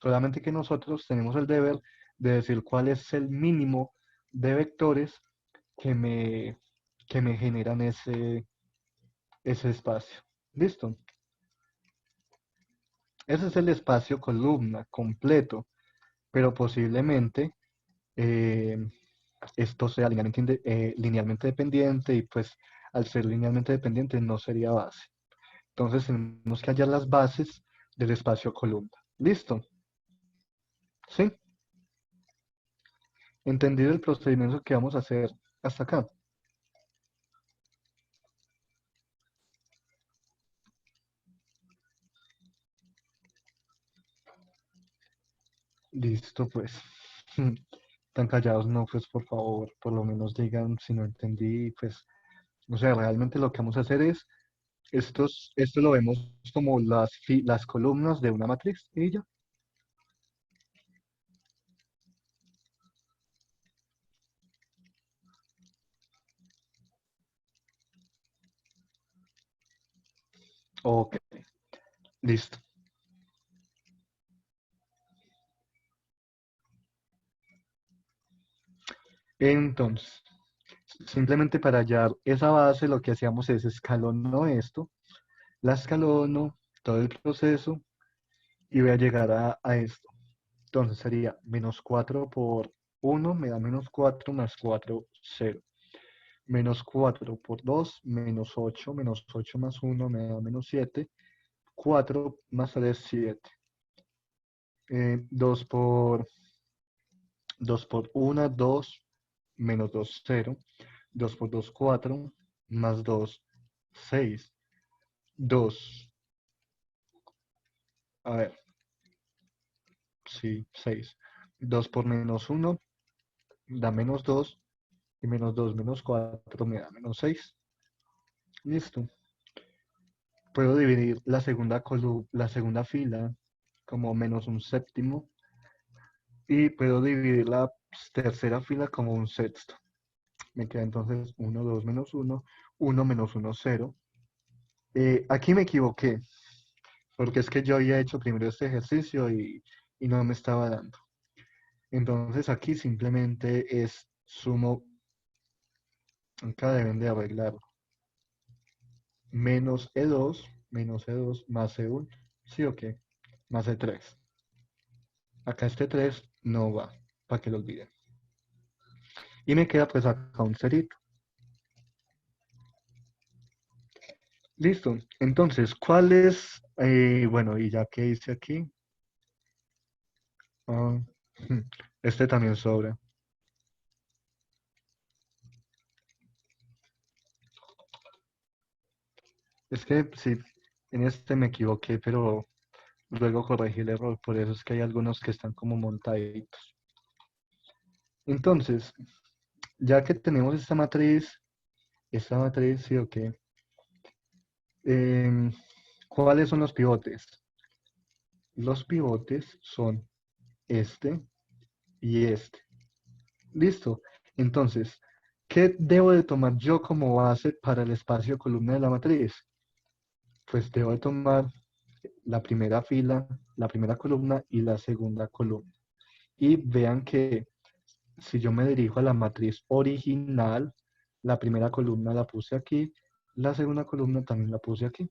Solamente que nosotros tenemos el deber de decir cuál es el mínimo de vectores que me generan ese espacio. ¿Listo? Ese es el espacio columna completo, pero posiblemente eh, esto sea linealmente dependiente y pues al ser linealmente dependiente no sería base. Entonces tenemos que hallar las bases del espacio columna. ¿Listo? ¿Sí? ¿Entendido el procedimiento que vamos a hacer hasta acá? Listo, pues. Tan callados no, pues por favor, por lo menos digan si no entendí, pues, o sea, realmente lo que vamos a hacer es, esto lo vemos como las columnas de una matriz y ya. Ok, listo. Entonces, simplemente para hallar esa base, lo que hacíamos es escalono esto, la escalono, todo el proceso, y voy a llegar a esto. Entonces sería menos 4 por 1 me da menos 4 más 4, 0. Menos 4 por 2, menos 8 más 1 me da menos 7. 4 más 3, 7. 2 por 1, 2, menos 2, 0. 2 por 2, 4, más 2, 6. 2. A ver, sí, 6. 2 por menos 1 da menos 2. Y menos 2 menos 4 me da menos 6. Listo. Puedo dividir la segunda fila como menos un séptimo. Y puedo dividir la tercera fila como un sexto. Me queda entonces 1, 2 menos 1, 1 menos 1, 0. Aquí me equivoqué, porque es que yo había hecho primero este ejercicio y no me estaba dando. Entonces aquí simplemente es sumo, acá deben de arreglarlo. Menos E2 más E1, ¿sí o qué? Más E3. Acá este 3 no va, para que lo olviden. Y me queda pues acá un cerito. Listo. Entonces, ¿cuál es? Bueno, y ya que hice aquí, ah, este también sobra. Es que sí, en este me equivoqué, pero luego corregí el error, por eso es que hay algunos que están como montaditos. Entonces, ya que tenemos esta matriz, sí o qué, em, ¿cuáles son los pivotes? Los pivotes son este y este. Listo. Entonces, ¿qué debo de tomar yo como base para el espacio columna de la matriz? Pues debo de tomar la primera fila, la primera columna y la segunda columna. Y vean que si yo me dirijo a la matriz original, la primera columna la puse aquí, la segunda columna también la puse aquí.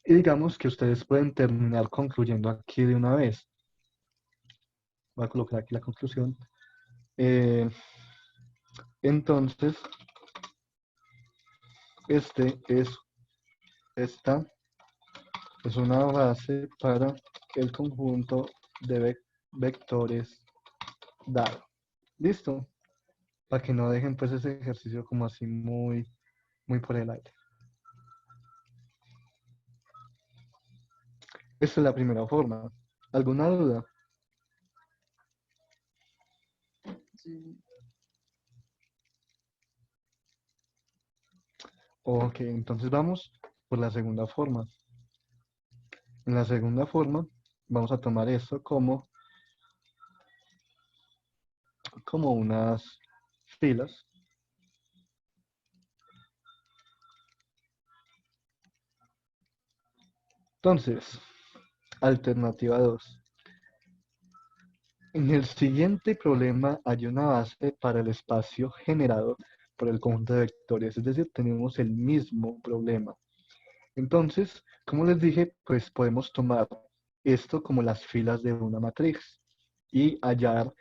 Y digamos que ustedes pueden terminar concluyendo aquí de una vez. Voy a colocar aquí la conclusión. Eh, entonces, esta es una base para el conjunto de vectores dado. ¿Listo? Para que no dejen pues ese ejercicio como así muy por el aire. Esta es la primera forma. ¿Alguna duda? Sí. Ok, entonces vamos por la segunda forma. En la segunda forma vamos a tomar esto como unas filas. Entonces, alternativa 2. En el siguiente problema hay una base para el espacio generado por el conjunto de vectores, es decir, tenemos el mismo problema. Entonces, como les dije, pues podemos tomar esto como las filas de una matriz y hallar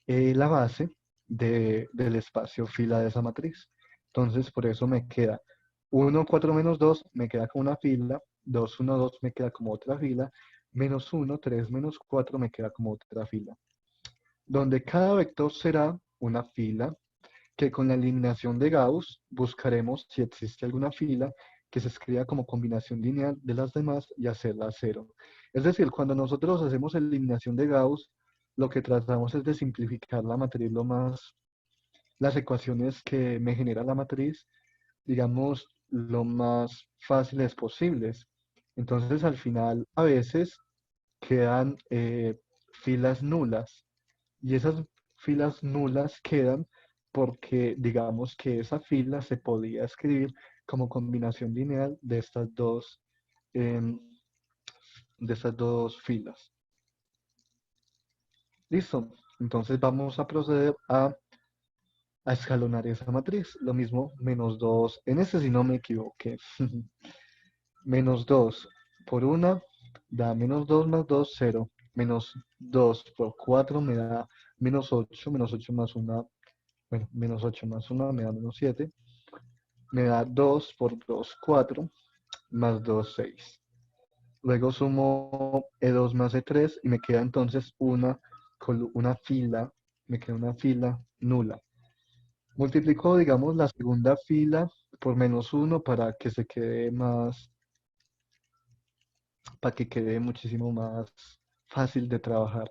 la base del espacio fila de esa matriz. Entonces, por eso me queda 1, 4 menos 2, me queda como una fila, 2, 1, 2 me queda como otra fila, menos 1, 3 menos 4 me queda como otra fila, donde cada vector será una fila que con la eliminación de Gauss buscaremos si existe alguna fila que se escriba como combinación lineal de las demás y hacerla cero. Es decir, cuando nosotros hacemos eliminación de Gauss, lo que tratamos es de simplificar la matriz las ecuaciones que me genera la matriz, digamos, lo más fáciles posibles. Entonces, al final, a veces quedan filas nulas y esas filas nulas quedan porque digamos que esa fila se podía escribir como combinación lineal em, de estas dos filas. Listo. Entonces vamos a proceder a escalonar esa matriz. Lo mismo, menos 2. En este si no me equivoqué. Menos 2 por 1 da menos 2 más 2, 0. Menos 2 por 4 me da menos 8. Menos 8 más 1, bueno, menos 8 más 1 me da menos 7. Me da 2 por 2, 4. Más 2, 6. Luego sumo E2 más E3 y me queda entonces una fila. Me queda una fila nula. Multiplico, digamos, la segunda fila por -1 para que se quede más, para que quede muchísimo más fácil de trabajar.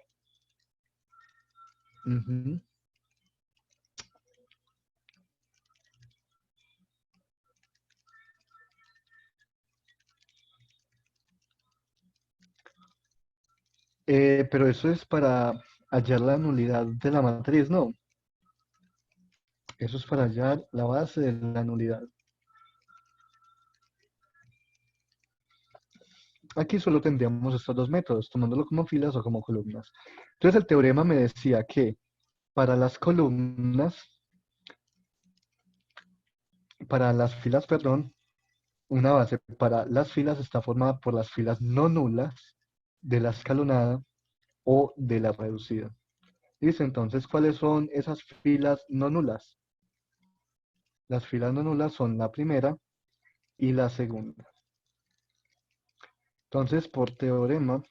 Ujú. Pero eso es para hallar la nulidad de la matriz, ¿no? Eso es para hallar la base de la nulidad. Aquí solo tendríamos estos dos métodos, tomándolo como filas o como columnas. Entonces el teorema me decía que para las columnas, para las filas, perdón, una base para las filas está formada por las filas no nulas de la escalonada o de la reducida. Dice entonces, ¿cuáles son esas filas no nulas? Las filas no nulas son la primera y la segunda. Entonces, por teorema,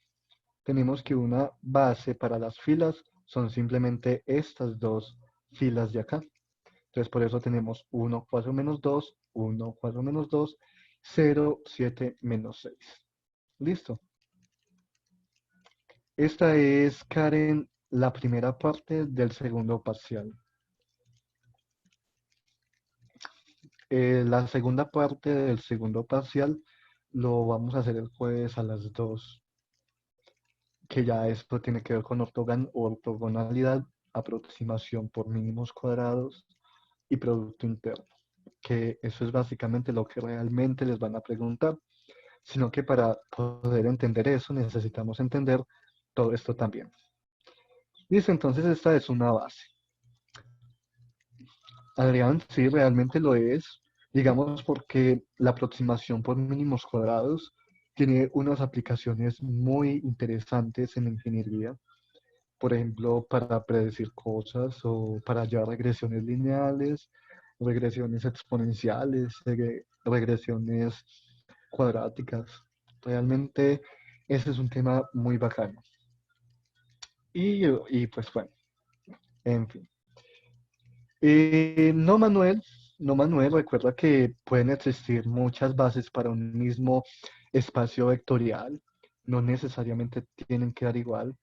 tenemos que una base para las filas son simplemente estas dos filas de acá. Entonces, por eso tenemos 1, 4 menos 2, 1, 4 menos 2, 0, 7 menos 6. Listo. Esta es, Karen, la primera parte del segundo parcial. La segunda parte del segundo parcial lo vamos a hacer el jueves a las 2, que ya esto tiene que ver con ortogonalidad, aproximación por mínimos cuadrados y producto interno, que eso es básicamente lo que realmente les van a preguntar, sino que para poder entender eso necesitamos entender todo esto también. Listo, entonces esta es una base. Adrián, sí, realmente lo es, digamos porque la aproximación por mínimos cuadrados tiene unas aplicaciones muy interesantes en la ingeniería, por ejemplo, para predecir cosas o para hallar regresiones lineales, regresiones exponenciales, regresiones cuadráticas. Realmente ese es un tema muy bacano. Y pues bueno, en fin. No, Manuel, no, Manuel, recuerda que pueden existir muchas bases para un mismo espacio vectorial. No necesariamente tienen que dar igual.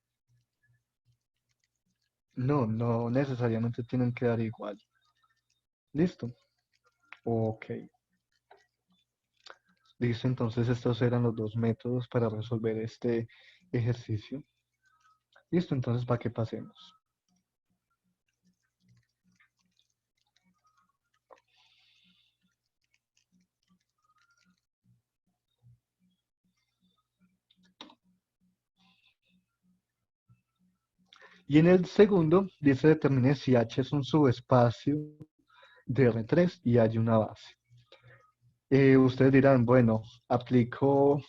No, no necesariamente tienen que dar igual. ¿Listo? Ok. Listo, entonces estos eran los dos métodos para resolver este ejercicio. Listo, entonces para que pasemos. Y en el segundo dice determine si H es un subespacio de R3 y hay una base. Ustedes dirán, bueno, aplico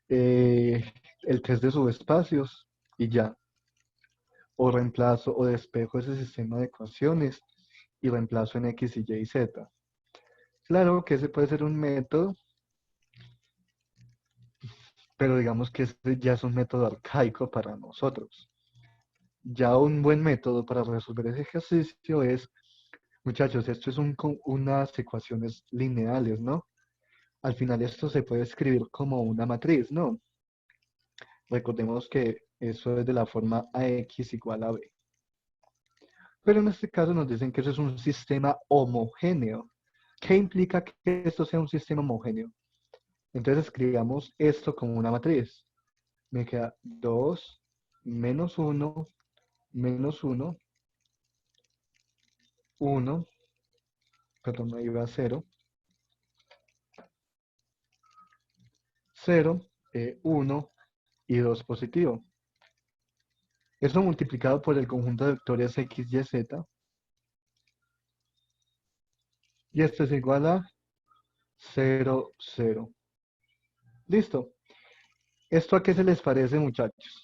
eh, el test de subespacios y ya. O reemplazo o despejo ese sistema de ecuaciones y reemplazo en X, Y y Z. Claro que ese puede ser un método, pero digamos que este ya es un método arcaico para nosotros. Ya un buen método para resolver ese ejercicio es, muchachos, esto es unas ecuaciones lineales, ¿no? Al final esto se puede escribir como una matriz, ¿no? Recordemos que eso es de la forma AX igual a B. Pero en este caso nos dicen que eso es un sistema homogéneo. ¿Qué implica que esto sea un sistema homogéneo? Entonces escribamos esto como una matriz. Me queda 2 menos 1 menos 1, 1, perdón, no iba a 0, 0, 1 y 2 positivo. Eso multiplicado por el conjunto de vectores X, Y, Z. Y esto es igual a 0, 0. Listo. ¿Esto a qué se les parece, muchachos?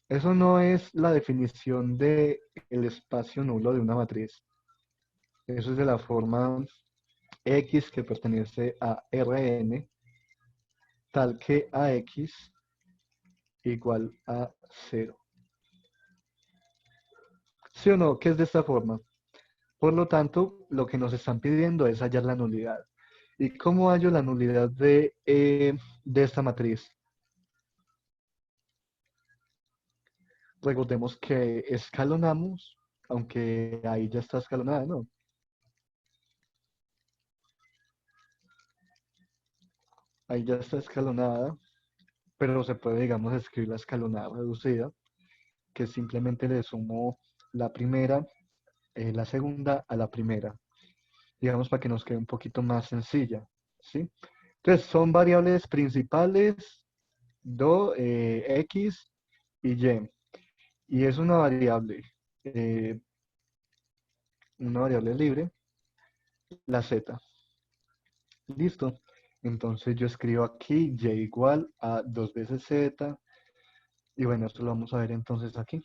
Eso no es la definición del espacio nulo de una matriz. Eso es de la forma X que pertenece a Rn, tal que AX igual a 0. ¿Sí o no? ¿Qué es de esta forma? Por lo tanto, lo que nos están pidiendo es hallar la nulidad. ¿Y cómo hallo la nulidad de esta matriz? Recordemos que escalonamos, aunque ahí ya está escalonada, ¿no? Ahí ya está escalonada, pero se puede, digamos, escribir la escalonada reducida, que simplemente le sumo la primera, la segunda a la primera, digamos, para que nos quede un poquito más sencilla, ¿sí? Entonces, son variables principales, x y y. Y es eh, una variable libre, la z. Listo. Entonces yo escribo aquí y igual a 2 veces z. Y bueno, esto lo vamos a ver entonces aquí.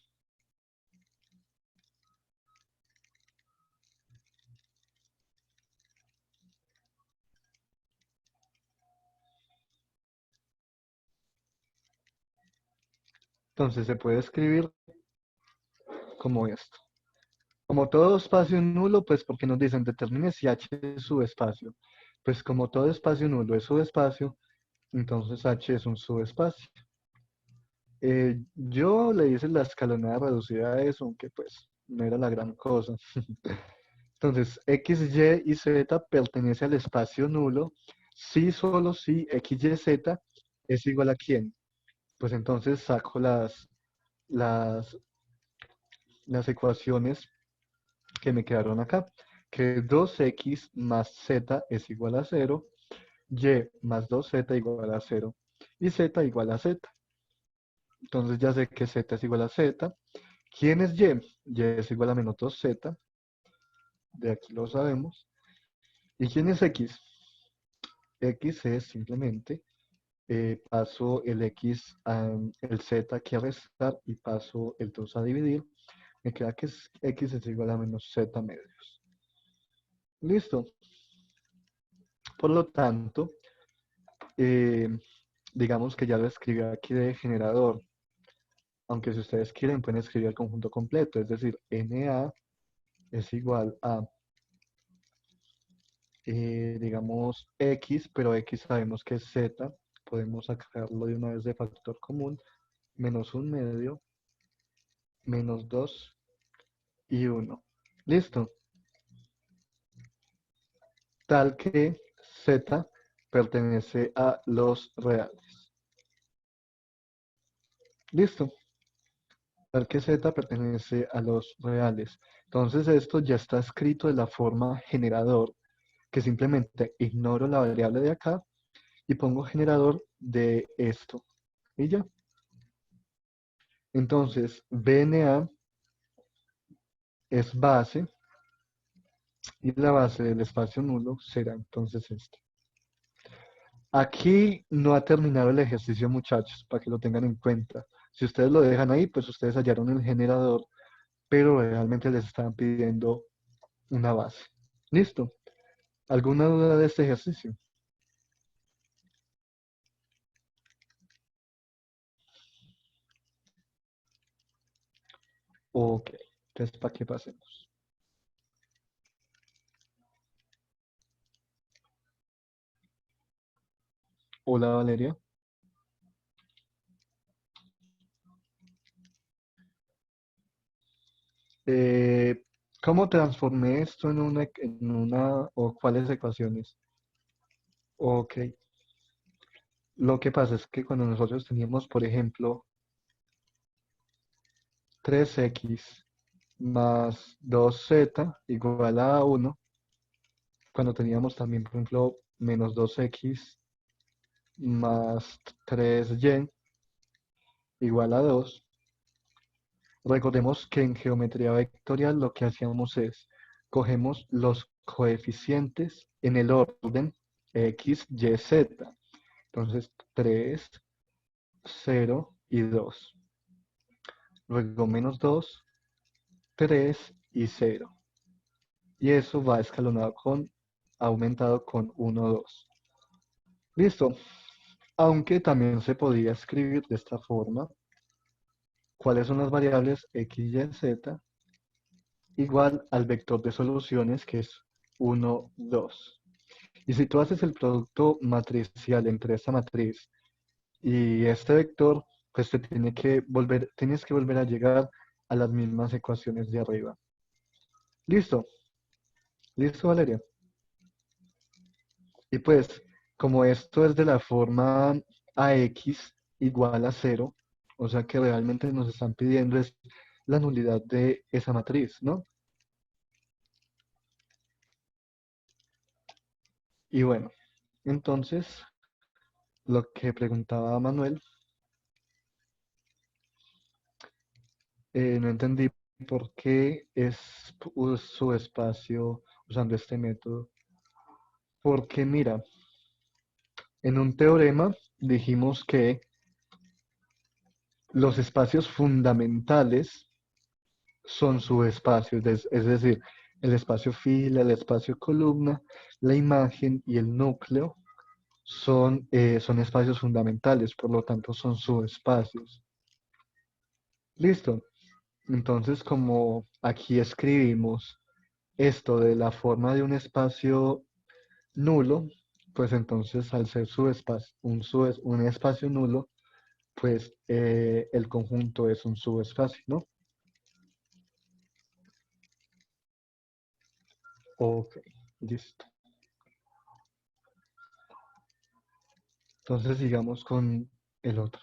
Entonces se puede escribir como esto. Como todo espacio nulo, pues porque nos dicen determine si H es subespacio. Pues como todo espacio nulo es subespacio, entonces H es un subespacio. Yo le hice la escalonada reducida a eso, aunque pues no era la gran cosa. Entonces, x, y y z pertenece al espacio nulo si solo si x, y, z es igual a quién. Pues entonces saco las, las ecuaciones que me quedaron acá, que 2x más z es igual a 0, y más 2z igual a 0 y z igual a z. Entonces ya sé que z es igual a z. ¿Quién es y? Y es igual a menos 2z, de aquí lo sabemos. ¿Y quién es x? X es simplemente, paso el x, el z aquí a restar y paso el 2 a dividir. Me queda que x es igual a menos z medios. Listo. Por lo tanto, eh, digamos que ya lo escribí aquí de generador. Aunque si ustedes quieren pueden escribir el conjunto completo. Es decir, NA es igual a, digamos, x, pero x sabemos que es z. Podemos sacarlo de una vez de factor común. Menos un medio, menos 2 y 1. Listo. Tal que z pertenece a los reales. Listo. Tal que z pertenece a los reales. Entonces esto ya está escrito de la forma generador, que simplemente ignoro la variable de acá y pongo generador de esto. Y ya. Entonces, BNA es base y la base del espacio nulo será entonces este. Aquí no ha terminado el ejercicio, muchachos, para que lo tengan en cuenta. Si ustedes lo dejan ahí, pues ustedes hallaron el generador, pero realmente les están pidiendo una base. ¿Listo? ¿Alguna duda de este ejercicio? Ok, entonces para qué pasemos. Hola, Valeria. Eh, ¿Cómo transformé esto en una o cuáles ecuaciones? Ok, lo que pasa es que cuando nosotros teníamos, por ejemplo, 3x más 2z igual a 1, cuando teníamos también, por ejemplo, menos 2x más 3y igual a 2, recordemos que en geometría vectorial lo que hacíamos es, cogemos los coeficientes en el orden x, y, z. Entonces, 3, 0 y 2. Luego menos 2, 3 y 0. Y eso va escalonado aumentado con 1, 2. Listo. Aunque también se podría escribir de esta forma. ¿Cuáles son las variables x, y, z? igual al vector de soluciones, que es 1, 2. Y si tú haces el producto matricial entre esta matriz y este vector, pues tienes que volver a llegar a las mismas ecuaciones de arriba. ¿Listo? ¿Listo, Valeria? Y pues, como esto es de la forma AX igual a 0, o sea que realmente nos están pidiendo es la nulidad de esa matriz, ¿no? Y bueno, entonces, lo que preguntaba Manuel, no entendí por qué es su espacio usando este método. Porque mira, en un teorema dijimos que los espacios fundamentales son subespacios, es decir, el espacio fila, el espacio columna, la imagen y el núcleo son espacios fundamentales, por lo tanto son subespacios. Listo. Entonces, como aquí escribimos esto de la forma de un espacio nulo, pues entonces al ser un espacio nulo, pues el conjunto es un subespacio, ¿no? Ok, listo. Entonces sigamos con el otro.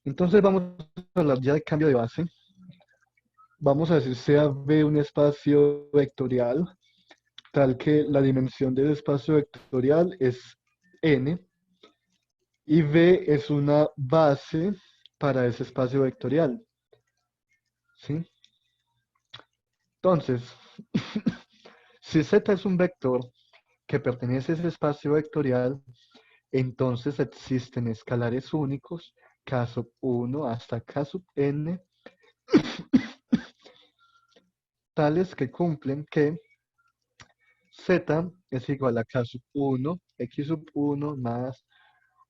Entonces vamos a hablar ya de cambio de base. Vamos a decir sea B un espacio vectorial, tal que la dimensión del espacio vectorial es n, y B es una base para ese espacio vectorial, ¿sí? Entonces, si Z es un vector que pertenece a ese espacio vectorial, entonces existen escalares únicos, K sub 1 hasta K sub n, tales que cumplen que Z es igual a K sub 1, X sub 1 más,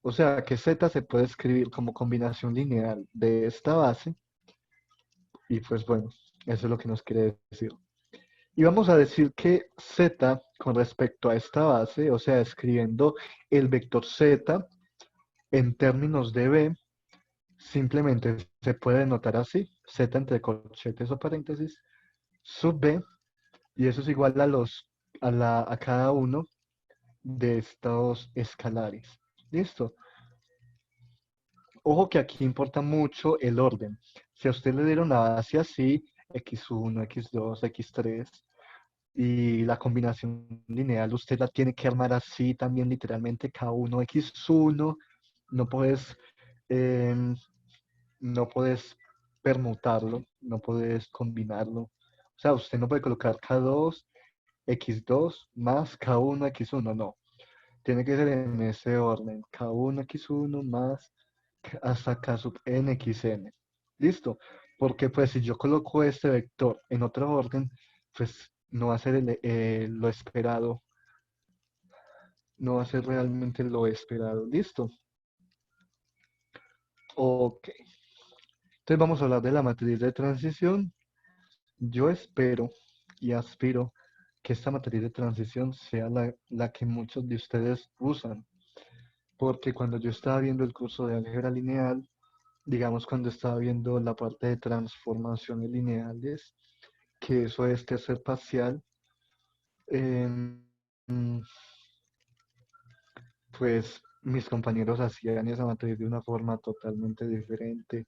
o sea que Z se puede escribir como combinación lineal de esta base, y pues bueno, eso es lo que nos quiere decir. Y vamos a decir que Z con respecto a esta base, o sea, escribiendo el vector Z en términos de B, simplemente se puede notar así, Z entre corchetes o paréntesis, sub B, y eso es igual a cada uno de estos escalares. ¿Listo? Ojo que aquí importa mucho el orden. Si a usted le dieron la base así, x1, x2, x3, y la combinación lineal usted la tiene que armar así también literalmente K1, X1, no puedes, em, no puedes permutarlo, no puedes combinarlo. O sea, usted no puede colocar K2, X2 más K1, X1, no. Tiene que ser en ese orden, K1, X1 más hasta K sub n, Xn. ¿Listo? Porque pues si yo coloco este vector en otro orden, pues no va a ser lo esperado, no va a ser realmente lo esperado. ¿Listo? Ok. Entonces vamos a hablar de la matriz de transición. Yo espero y aspiro que esta matriz de transición sea la que muchos de ustedes usan. Porque cuando yo estaba viendo el curso de álgebra lineal, digamos cuando estaba viendo la parte de transformaciones lineales, que eso es tercer parcial, em, mm, pues mis compañeros hacían esa matriz de una forma totalmente diferente.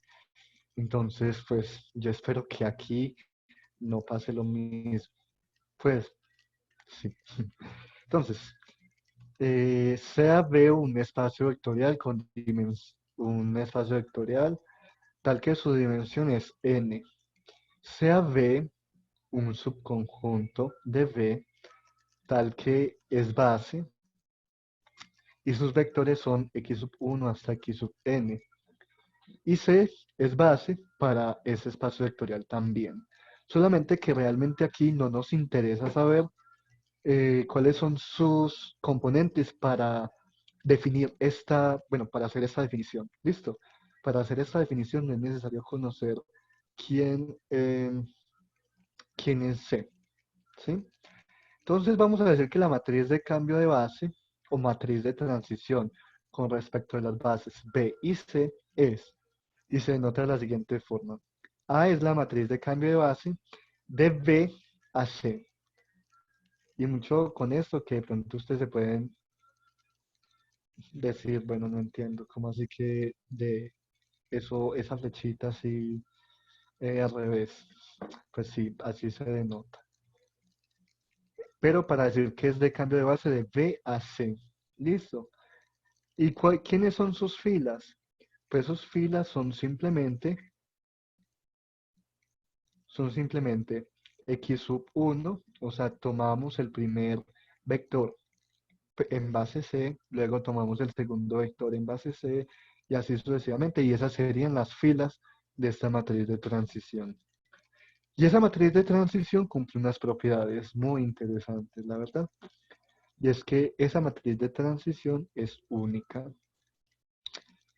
Entonces, pues yo espero que aquí no pase lo mismo. Pues, sí. Entonces, sea B un espacio vectorial con un espacio vectorial tal que su dimensión es n. Sea B un subconjunto de B tal que es base y sus vectores son x sub 1 hasta x sub n. Y C es base para ese espacio vectorial también. Solamente que realmente aquí no nos interesa saber cuáles son sus componentes para definir para hacer esta definición. ¿Listo? para hacer esta definición no es necesario conocer quién, quién es C, ¿sí? Entonces vamos a decir que la matriz de cambio de base o matriz de transición con respecto a las bases B y C es, y se denota de la siguiente forma. A es la matriz de cambio de base de B a C. Y mucho con esto que de pronto ustedes se pueden decir, bueno, no entiendo, ¿cómo así que de eso, esa flechita así al revés? Pues sí, así se denota. Pero para decir que es de cambio de base de B a C. ¿Listo? ¿Y quiénes son sus filas? Pues sus filas son simplemente x sub 1, o sea, tomamos el primer vector en base C, luego tomamos el segundo vector en base C, y así sucesivamente, y esas serían las filas de esta matriz de transición. Y esa matriz de transición cumple unas propiedades muy interesantes, la verdad. Y es que esa matriz de transición es única.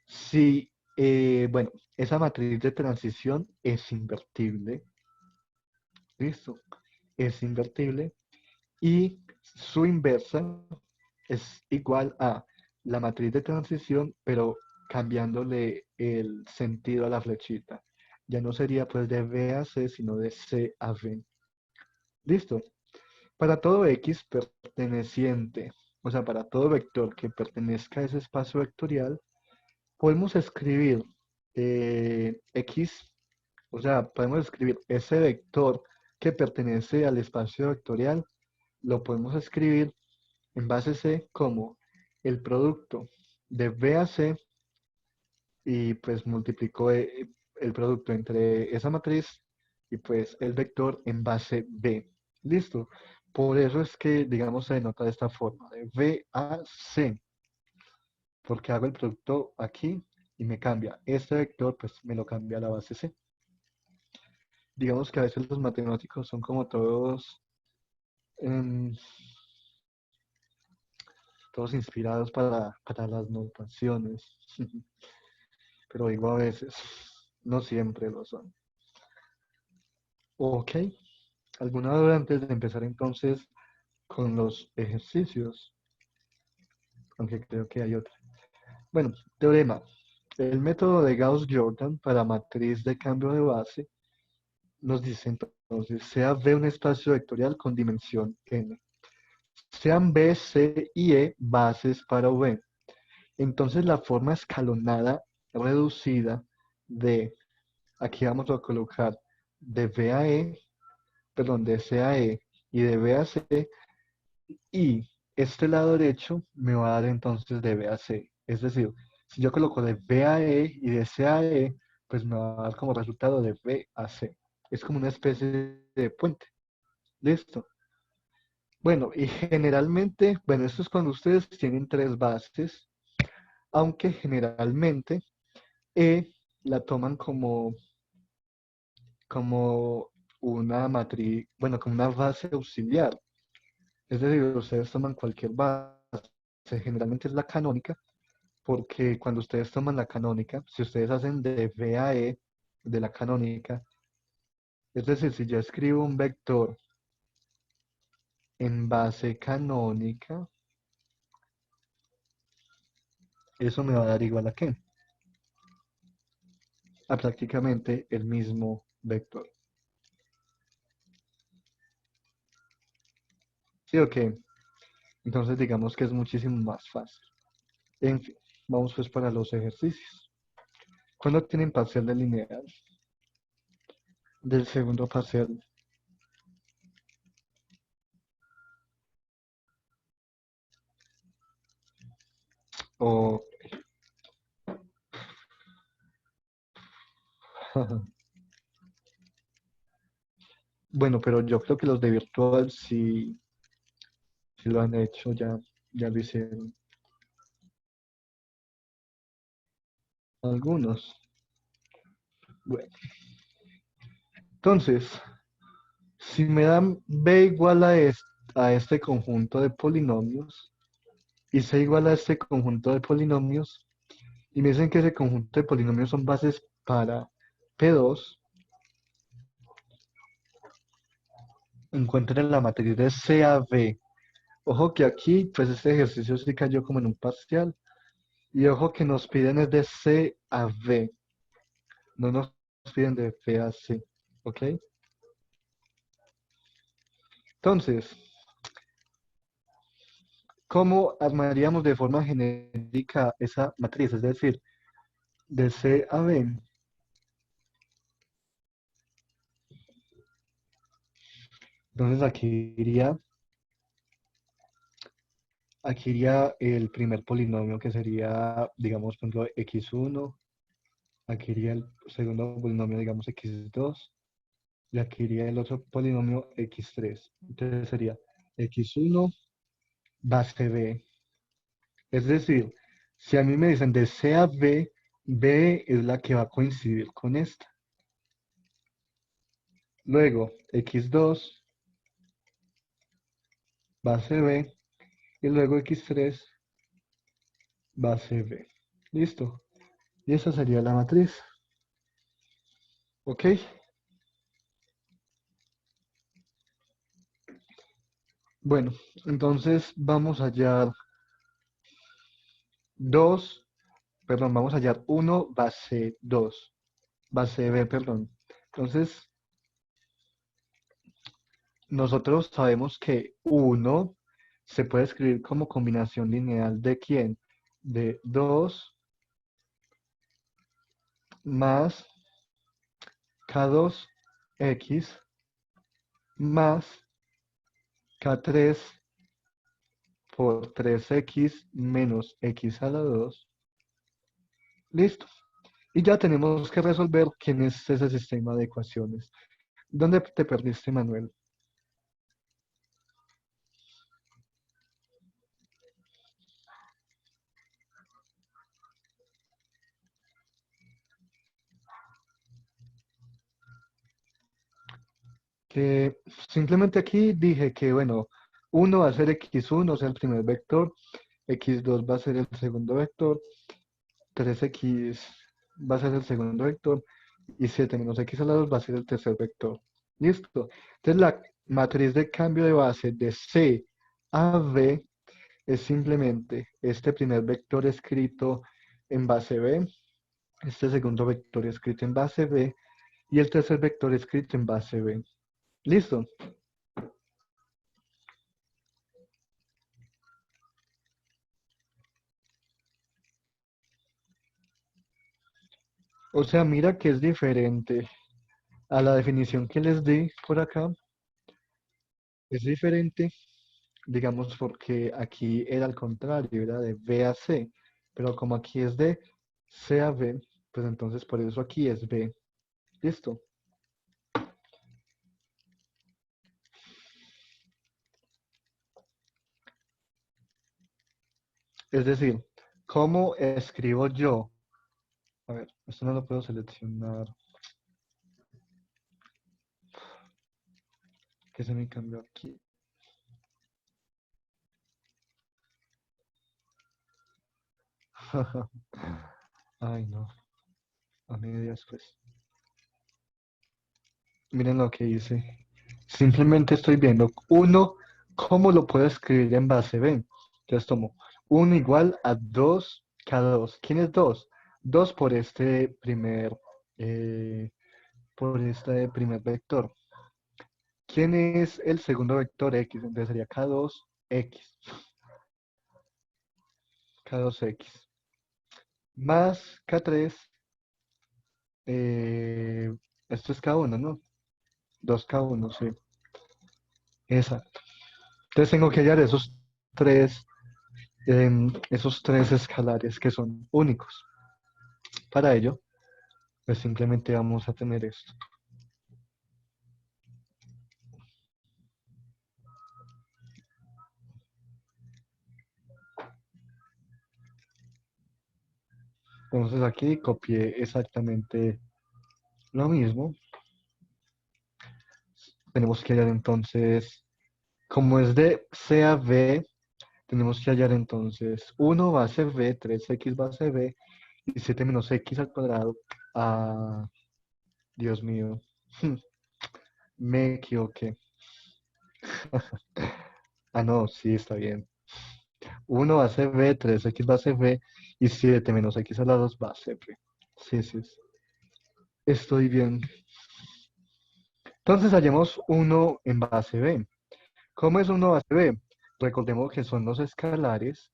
Si, bueno, esa matriz de transición es invertible. ¿Listo? Es invertible. Y su inversa es igual a la matriz de transición, pero cambiándole el sentido a la flechita. Ya no sería pues de B a C, sino de C a B. ¿Listo? Para todo X perteneciente, o sea, para todo vector que pertenezca a ese espacio vectorial, podemos escribir X, o sea, podemos escribir ese vector que pertenece al espacio vectorial, lo podemos escribir en base C como el producto de B a C y pues multiplico el producto entre esa matriz y pues el vector en base B. ¿Listo? Por eso es que, digamos, se denota de esta forma, de B a C, porque hago el producto aquí y me cambia. Este vector, pues me lo cambia a la base C. Digamos que a veces los matemáticos son como todos, em, todos inspirados para las notaciones. Pero digo a veces, no siempre lo son. Ok, ¿alguna duda antes de empezar entonces con los ejercicios? Aunque creo que hay otra. Bueno, teorema. El método de Gauss-Jordan para matriz de cambio de base nos dice entonces, sea B un espacio vectorial con dimensión n. Sean B, C y E bases para V. Entonces la forma escalonada reducida de, aquí vamos a colocar de B a E, perdón, de C a E y de B a C, y este lado derecho me va a dar entonces de B a C. Es decir, si yo coloco de B a E y de C a E, pues me va a dar como resultado de B a C. Es como una especie de puente. ¿Listo? Bueno, y generalmente, bueno, esto es cuando ustedes tienen tres bases, aunque generalmente E la toman como una matriz, bueno, como una base auxiliar. Es decir, ustedes toman cualquier base, generalmente es la canónica, porque cuando ustedes toman la canónica, si ustedes hacen de B a E de la canónica, es decir, si yo escribo un vector en base canónica, eso me va a dar igual a qué? A prácticamente el mismo vector. ¿Sí o qué? Entonces digamos que es muchísimo más fácil. En fin, vamos pues para los ejercicios. ¿Cuándo tienen parcial de lineal? Del segundo parcial. O bueno, pero yo creo que los de virtual sí, sí lo han hecho, ya lo hicieron. Algunos. Bueno, entonces, si me dan b igual a este conjunto de polinomios y c igual a este conjunto de polinomios, y me dicen que ese conjunto de polinomios son bases para P2, encuentren la matriz de CAB. Ojo que aquí, pues este ejercicio sí cayó como en un parcial. Y ojo que nos piden es de C a B, no nos piden de B a C, ¿ok? Entonces, ¿cómo armaríamos de forma genérica esa matriz? Es decir, de C a B. Entonces aquí iría el primer polinomio que sería, digamos, por ejemplo, x1. Aquí iría el segundo polinomio, digamos, x2. Y aquí iría el otro polinomio x3. Entonces sería x1 base B. Es decir, si a mí me dicen de C a B, B es la que va a coincidir con esta. Luego, x2 base B y luego x3 base B. Listo. Y esa sería la matriz. ¿Ok? Bueno, entonces vamos a hallar 2, perdón, vamos a hallar 1 base 2, base B, perdón. Entonces, nosotros sabemos que 1 se puede escribir como combinación lineal de ¿quién? De 2 más K2X más K3 por 3X menos X a la 2. Listo. Y ya tenemos que resolver quién es ese sistema de ecuaciones. ¿Dónde te perdiste, Manuel? Que simplemente aquí dije que, bueno, 1 va a ser x1, o sea, el primer vector, x2 va a ser el segundo vector, 3x va a ser el segundo vector, y 7 menos x a la 2 va a ser el tercer vector. ¿Listo? Entonces la matriz de cambio de base de C a B es simplemente este primer vector escrito en base B, este segundo vector escrito en base B, y el tercer vector escrito en base B. ¿Listo? O sea, mira que es diferente a la definición que les di por acá. Es diferente, digamos, porque aquí era al contrario, era de B a C. Pero como aquí es de C a B, pues entonces por eso aquí es B. ¿Listo? Es decir, ¿cómo escribo yo? A ver, esto no lo puedo seleccionar. ¿Qué se me cambió aquí? Ay, no. A medias, pues. Miren lo que hice. Simplemente estoy viendo. Uno, ¿cómo lo puedo escribir en base B? Entonces tomo 1 igual a 2K2. ¿Quién es 2? 2 por este primer vector. ¿Quién es el segundo vector X? Entonces sería K2X. K2X. Más K3. eh, esto es K1, ¿no? 2K1, sí. Exacto. Entonces tengo que hallar esos tres escalares que son únicos. Para ello, pues simplemente vamos a tener esto. Entonces aquí copié exactamente lo mismo. Tenemos que hallar entonces, como es de C a B, tenemos que hallar entonces 1 base B, 3X base B y 7 menos x al cuadrado. Ah, Dios mío, me equivoqué. Ah, no, sí, está bien. 1 va a ser b, 3x va a ser b, y 7 menos x a la 2 va a ser b. Sí, sí, sí. Estoy bien. Entonces hallemos 1 en base b. ¿Cómo es 1 base b? Recordemos que son los escalares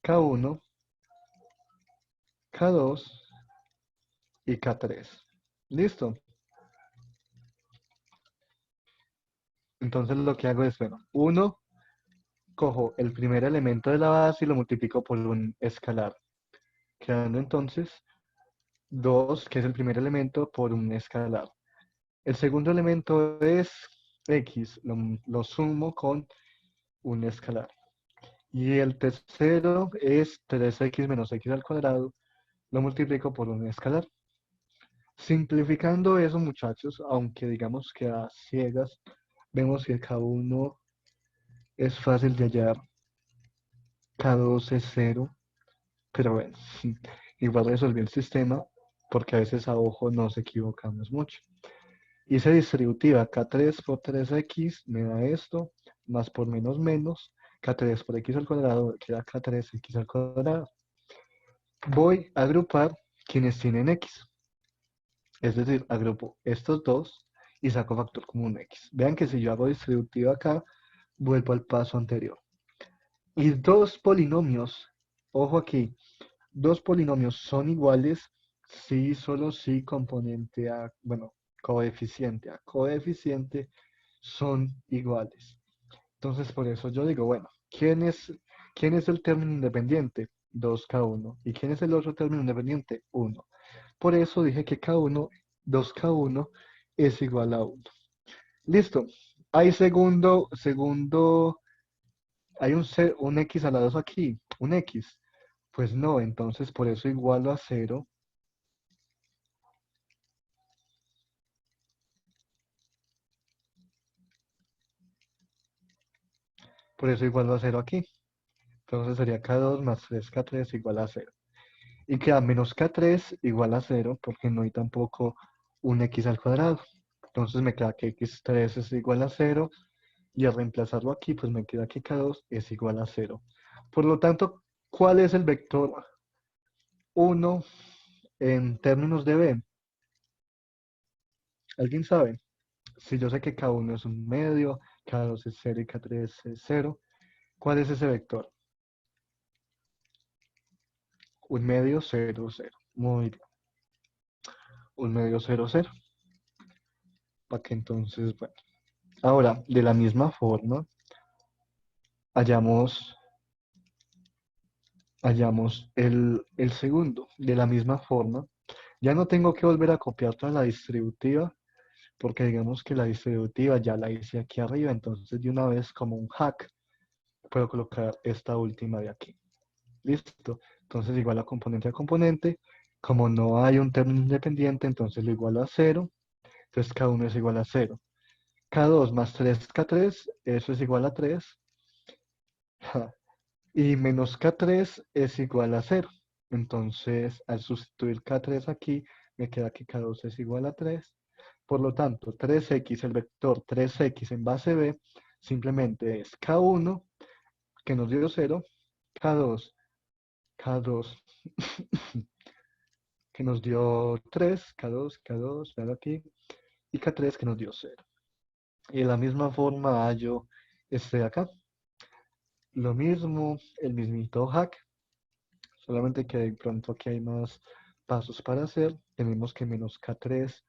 k1, k2 y k3. ¿Listo? Entonces lo que hago es, bueno, 1, cojo el primer elemento de la base y lo multiplico por un escalar, quedando entonces 2, que es el primer elemento, por un escalar. El segundo elemento es x, lo sumo con un escalar. Y el tercero es 3x menos x al cuadrado, lo multiplico por un escalar. Simplificando eso, muchachos, aunque digamos que a ciegas, vemos que K1 es fácil de hallar, K2 es 0, pero bueno, igual resolví el sistema porque a veces a ojo nos equivocamos mucho. Hice distributiva, K3 por 3x me da esto, más por menos menos, K3 por x al cuadrado queda K3x al cuadrado. Voy a agrupar quienes tienen x, es decir, agrupo estos dos y saco factor común x. Vean que si yo hago distributiva acá, vuelvo al paso anterior. Y dos polinomios, ojo aquí, dos polinomios son iguales si solo si componente a, bueno, coeficiente a coeficiente son iguales. Entonces, por eso yo digo, bueno, quién es el término independiente? 2K1. ¿Y quién es el otro término independiente? 1. Por eso dije que K1, 2K1 es igual a 1. Listo. Hay hay un X a la 2 aquí, un X. Pues no, entonces por eso igualo a 0. Por eso igualo a 0 aquí. Entonces sería K2 más 3K3 igual a 0. Y queda menos K3 igual a 0 porque no hay tampoco un X al cuadrado. Entonces me queda que X3 es igual a 0 y al reemplazarlo aquí pues me queda que K2 es igual a 0. Por lo tanto, ¿cuál es el vector 1 en términos de B? ¿Alguien sabe? Si yo sé que K1 es un medio, K2 es 0 y K3 es 0, ¿cuál es ese vector? Un medio 0, 0. Muy bien. Un medio 0, 0. Para que entonces, bueno. Ahora, de la misma forma, hallamos el segundo. De la misma forma, ya no tengo que volver a copiar toda la distributiva, porque digamos que la distributiva ya la hice aquí arriba, entonces de una vez como un hack, puedo colocar esta última de aquí. Listo. Entonces igual a componente, como no hay un término independiente, entonces lo igualo a 0, entonces K1 es igual a 0. K2 más 3K3, eso es igual a 3. Y menos K3 es igual a 0. Entonces, al sustituir K3 aquí, me queda que K2 es igual a 3. Por lo tanto, 3x, el vector 3x en base B, simplemente es K1, que nos dio 0, K2, K2, que nos dio 3, K2, K2, vean aquí, y K3 que nos dio 0. Y de la misma forma hallo este de acá. Lo mismo, el mismito hack, solamente que de pronto aquí hay más pasos para hacer. Tenemos que menos K3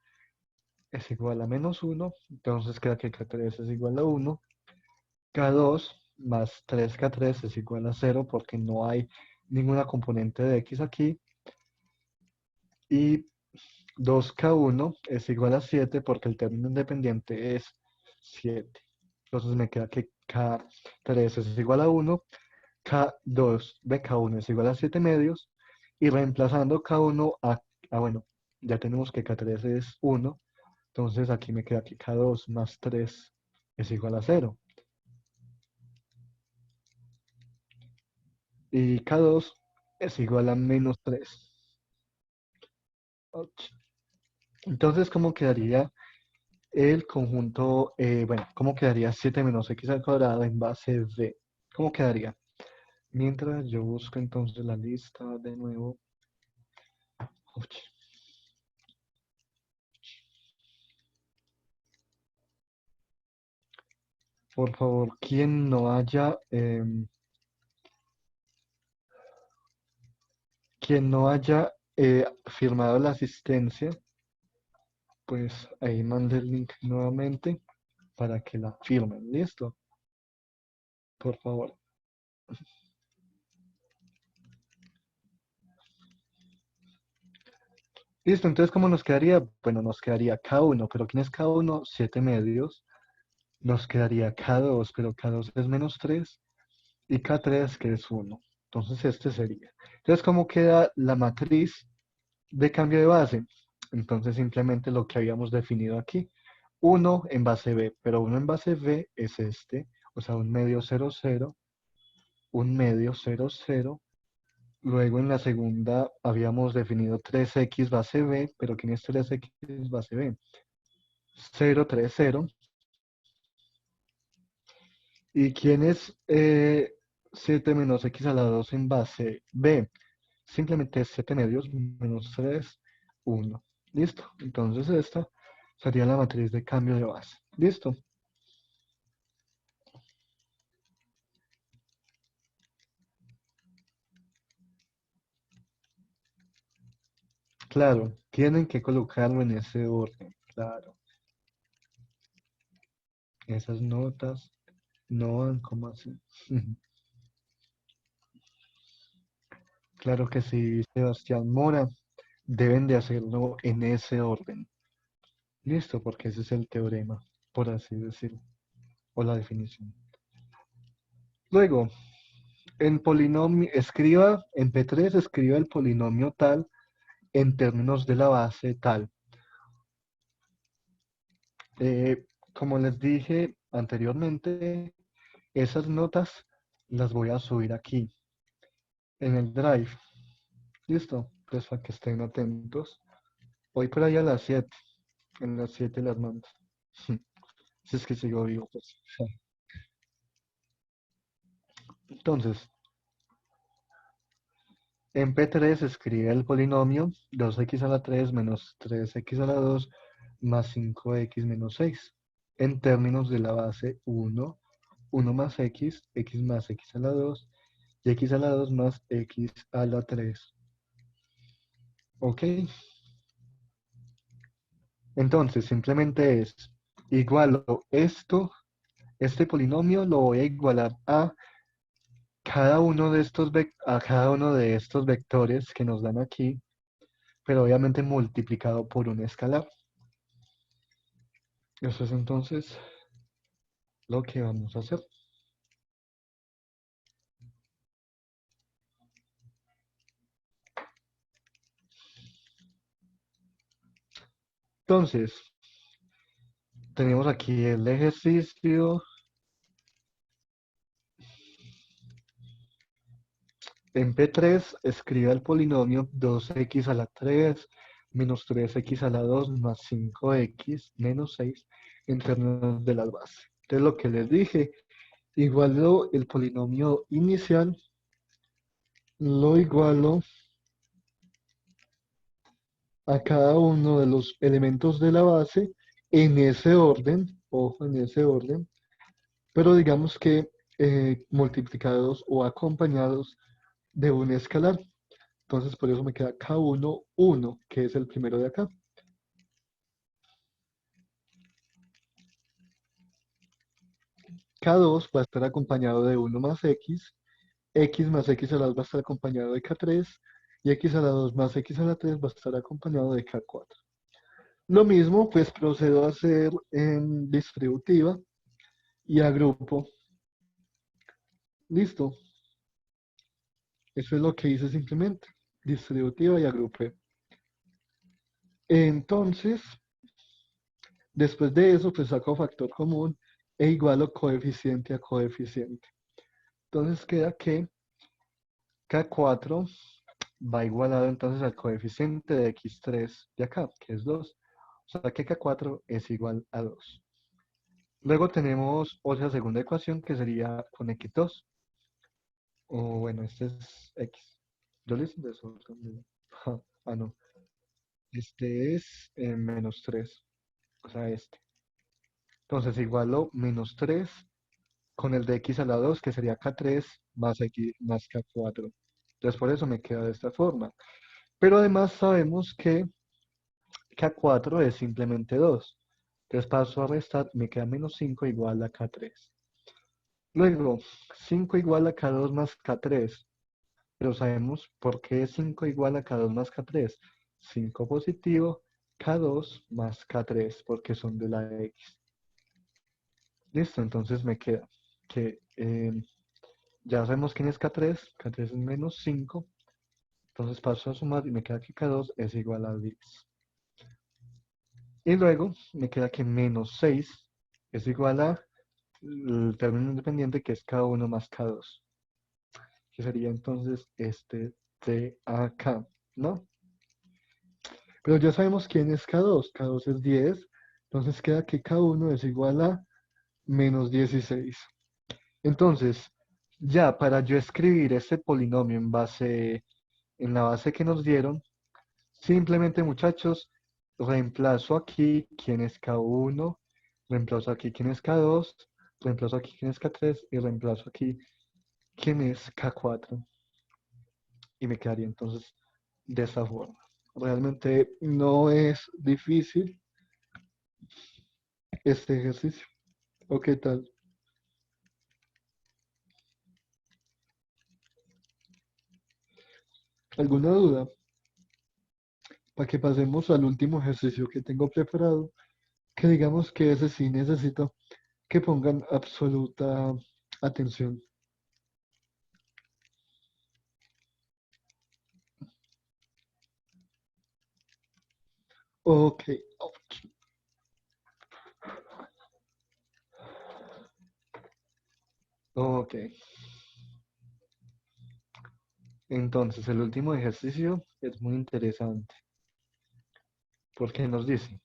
es igual a menos 1, entonces queda que K3 es igual a 1. K2 más 3K3 es igual a 0 porque no hay ninguna componente de X aquí. Y 2K1 es igual a 7 porque el término independiente es 7. Entonces me queda que K3 es igual a 1, K2 de K1 es igual a 7 medios, y reemplazando K1 bueno, ya tenemos que K3 es 1, entonces aquí me queda que K2 más 3 es igual a 0. Y K2 es igual a -3. Entonces, ¿cómo quedaría el conjunto? Bueno, ¿cómo quedaría 7 menos x al cuadrado en base b? ¿Cómo quedaría? Mientras yo busco entonces la lista de nuevo. Uch. Por favor, quien no haya, firmado la asistencia, pues ahí mande el link nuevamente para que la firmen. ¿Listo? Por favor. Listo, entonces, ¿cómo nos quedaría? Bueno, nos quedaría K1, pero ¿quién es K1? 7 medios. Nos quedaría K2, pero K2 es -3. Y K3, que es 1. Entonces, este sería. Entonces, ¿cómo queda la matriz de cambio de base? Entonces, simplemente lo que habíamos definido aquí. 1 en base B, pero 1 en base B es este. O sea, un medio 0, 0. Un medio 0, 0. Luego en la segunda habíamos definido 3x base B, pero ¿quién es 3x base B? 0, 3, 0. ¿Y quién es 7 menos x a la 2 en base B? Simplemente es 7 medios menos 3, 1. ¿Listo? Entonces esta sería la matriz de cambio de base. ¿Listo? Claro, tienen que colocarlo en ese orden. Claro. Esas notas no van como así. Claro que sí, Sebastián Mora. Deben de hacerlo en ese orden. Listo, porque ese es el teorema, por así decirlo, o la definición. Luego, en polinomio, escriba, en P3 escriba el polinomio tal en términos de la base tal. Como les dije anteriormente, esas notas las voy a subir aquí, en el Drive. Listo, pues para que estén atentos. Hoy por ahí a las 7, en las 7 las mando. Si es que sigo vivo, pues. Entonces, en P3 escribe el polinomio 2x a la 3 menos 3x a la 2 más 5x menos 6 en términos de la base 1, 1 más x más x a la 2 y x a la 2 más x a la 3. ¿Ok? Entonces, simplemente es igualo esto, este polinomio lo voy a igualar a cada uno de estos vectores que nos dan aquí, pero obviamente multiplicado por un escalar. Eso es entonces lo que vamos a hacer. Entonces, tenemos aquí el ejercicio. En P3 escriba el polinomio 2x a la 3 menos 3x a la 2 más 5x menos 6 en términos de las bases. Entonces, lo que les dije, igualo el polinomio inicial, lo igualo a cada uno de los elementos de la base en ese orden, ojo, en ese orden, pero digamos que multiplicados o acompañados de un escalar. Entonces, por eso me queda K1, 1, que es el primero de acá. K2 va a estar acompañado de 1 más x más x a la 2 va a estar acompañado de K3, y x a la 2 más x a la 3 va a estar acompañado de K4. Lo mismo, pues procedo a hacer en distributiva y agrupo. Listo. Eso es lo que hice simplemente. Distributiva y agrupé. Entonces, después de eso, pues saco factor común e igualo coeficiente a coeficiente. Entonces queda que K4 va igualado entonces al coeficiente de x3 de acá, que es 2. O sea que K4 es igual a 2. Luego tenemos otra segunda ecuación que sería con x2. O bueno, este es x. Yo le hice desorden. Ah, no. Este es menos 3. O sea, este. Entonces igualo menos 3 con el de x a la 2, que sería K3 más x más K4. Entonces por eso me queda de esta forma. Pero además sabemos que K4 es simplemente 2. Entonces paso a restar, me queda menos 5 igual a K3. Luego, 5 igual a K2 más K3. Pero sabemos por qué 5 igual a K2 más K3. 5 positivo, K2 más K3, porque son de la X. Listo, entonces me queda que ya sabemos quién es K3. K3 es menos 5. Entonces paso a sumar y me queda que K2 es igual a 10. Y luego me queda que menos 6 es igual a el término independiente que es K1 más K2. Que sería entonces este de acá, ¿no? Pero ya sabemos quién es K2. K2 es 10. Entonces queda que K1 es igual a menos 16. Entonces, ya para yo escribir este polinomio en la base que nos dieron, simplemente muchachos, reemplazo aquí quién es K1, reemplazo aquí quién es K2, reemplazo aquí quién es K3 y reemplazo aquí quién es K4. Y me quedaría entonces de esta forma. Realmente no es difícil este ejercicio. ¿O qué tal? ¿Alguna duda? Para que pasemos al último ejercicio que tengo preparado, que digamos que ese sí necesito que pongan absoluta atención. Ok, ok. Entonces, el último ejercicio es muy interesante porque nos dice,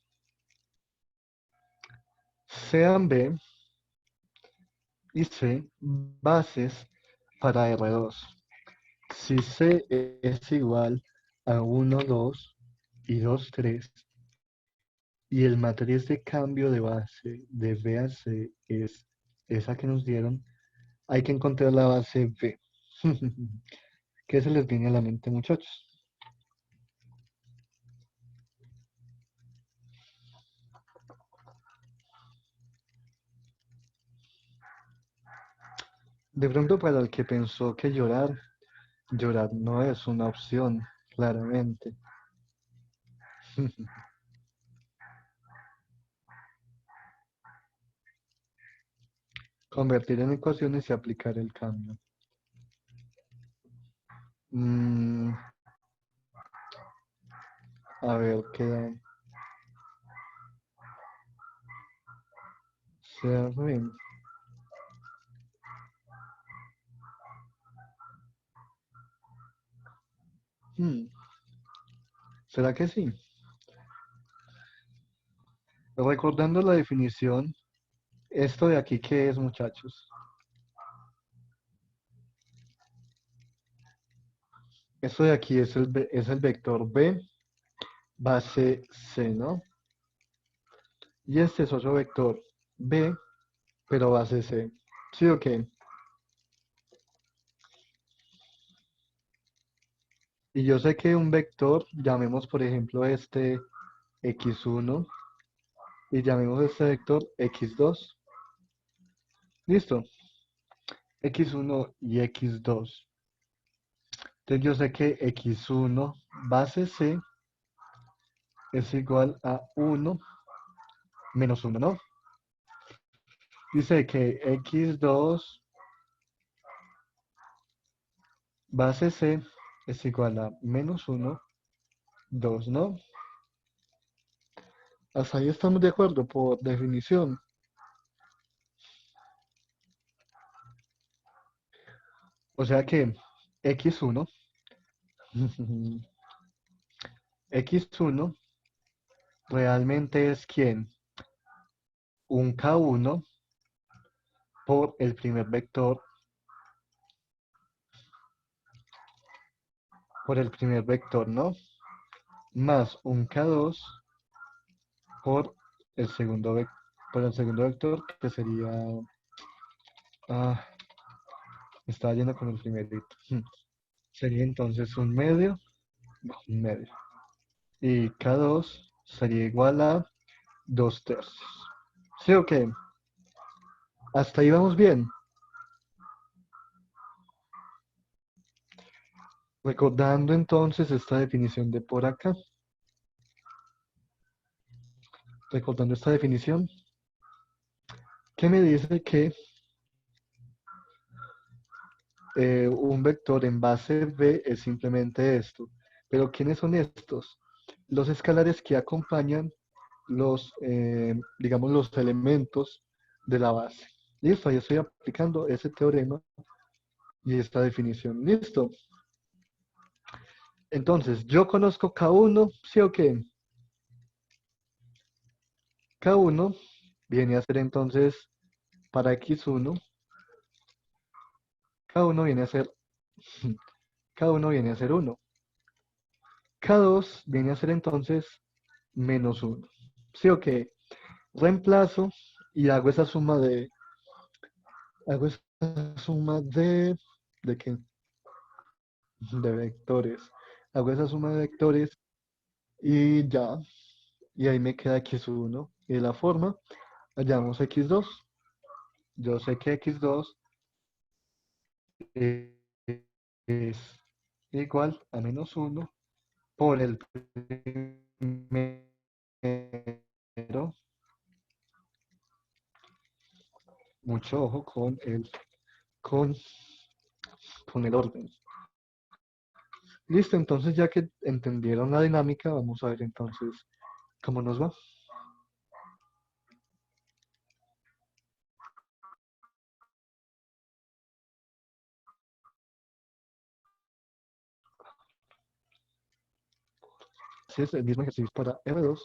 sean B y C bases para R2. Si C es igual a 1, 2 y 2, 3, y el matriz de cambio de base de B a C es esa que nos dieron, hay que encontrar la base B. ¿Qué se les viene a la mente, muchachos? De pronto, para el que pensó que llorar no es una opción, claramente. Convertir en ecuaciones y aplicar el cambio. Mm, a ver, queda. Se ven. Hmm, ¿será que sí? Recordando la definición, esto de aquí, ¿qué es, muchachos? Esto de aquí es el vector B, base C, ¿no? Y este es otro vector B, pero base C. ¿Sí o qué? Y yo sé que un vector, llamemos por ejemplo este x1 y llamemos este vector x2. ¿Listo? X1 y x2. Entonces yo sé que x1 base C es igual a 1 menos 1, ¿no? Dice que x2 base C es igual a menos 1, 2, ¿no? Hasta ahí estamos de acuerdo por definición. O sea que x1, x1 realmente es ¿quién? Un k1 por el primer vector, ¿no? Más un k2 por el segundo, vector, que sería... Ah, estaba yendo con el primerito. Sería entonces un medio, no, un medio. Y k2 sería igual a 2/3. ¿Sí o qué? Hasta ahí vamos bien. Recordando entonces esta definición de por acá. Recordando esta definición, que me dice que un vector en base B es simplemente esto. Pero ¿quiénes son estos? Los escalares que acompañan digamos, los elementos de la base. Listo, ahí estoy aplicando ese teorema y esta definición. Listo. Entonces, yo conozco K1, ¿sí o qué? K1 viene a ser entonces para X1, K1 viene a ser K1 viene a ser 1. K2 viene a ser entonces menos 1. ¿Sí o qué? Reemplazo y hago esa suma ¿de qué? De vectores. Hago esa suma de vectores y ya, y ahí me queda x1. Y de la forma, hallamos x2. Yo sé que x2 eh, es igual a menos 1 por el primero. Mucho ojo con, con el orden. Listo, entonces ya que entendieron la dinámica, vamos a ver entonces cómo nos va. Si es el mismo ejercicio para R2.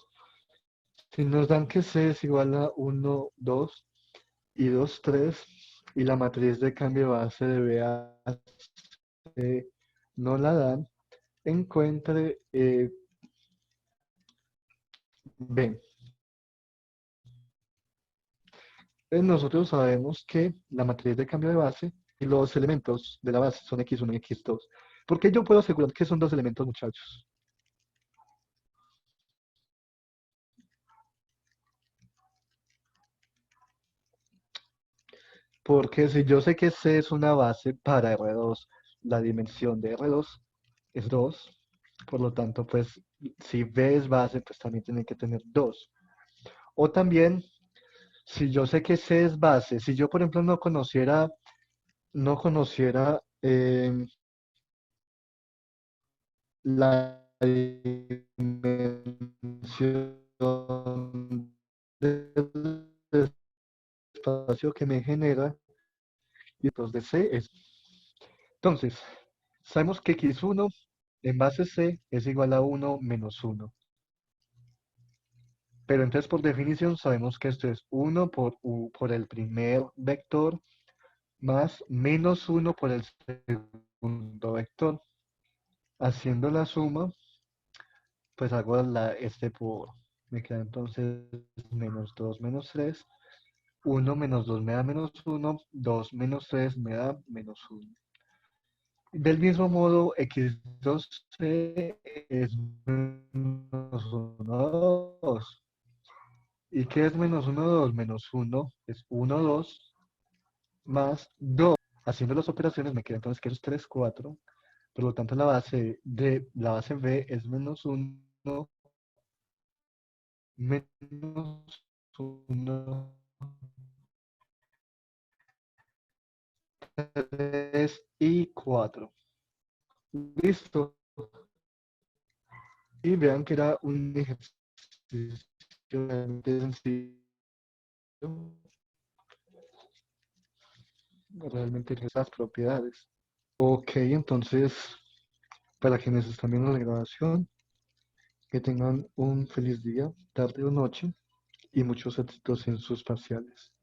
Si nos dan que C es igual a 1, 2 y 2, 3, y la matriz de cambio de base de B a C no la dan, encuentre B. Nosotros sabemos que la matriz de cambio de base y los elementos de la base son x1 y x2. ¿Por qué yo puedo asegurar que son dos elementos, muchachos? Porque si yo sé que C es una base para R2, la dimensión de R2 es 2, por lo tanto, pues, si B es base, pues también tiene que tener 2. O también, si yo sé que C es base, si yo, por ejemplo, no conociera la dimensión del espacio que me genera, y entonces C es. Entonces, sabemos que x1 en base C es igual a 1 menos 1. Pero entonces por definición sabemos que esto es 1 por el primer vector más menos 1 por el segundo vector. Haciendo la suma, pues hago me queda entonces menos 2 menos 3. 1 menos 2 me da menos 1, 2 menos 3 me da menos 1. Del mismo modo, x2c es menos 1, 2. ¿Y qué es menos 1, 2? Menos 1 es 1, 2 más 2. Haciendo las operaciones me queda entonces que es 3, 4. Por lo tanto, la base B es menos 1, menos 1, 3 y 4. Listo. Y vean que era un ejercicio realmente sencillo. Realmente esas propiedades. Ok, entonces, para quienes están viendo la grabación, que tengan un feliz día, tarde o noche y muchos éxitos en sus parciales.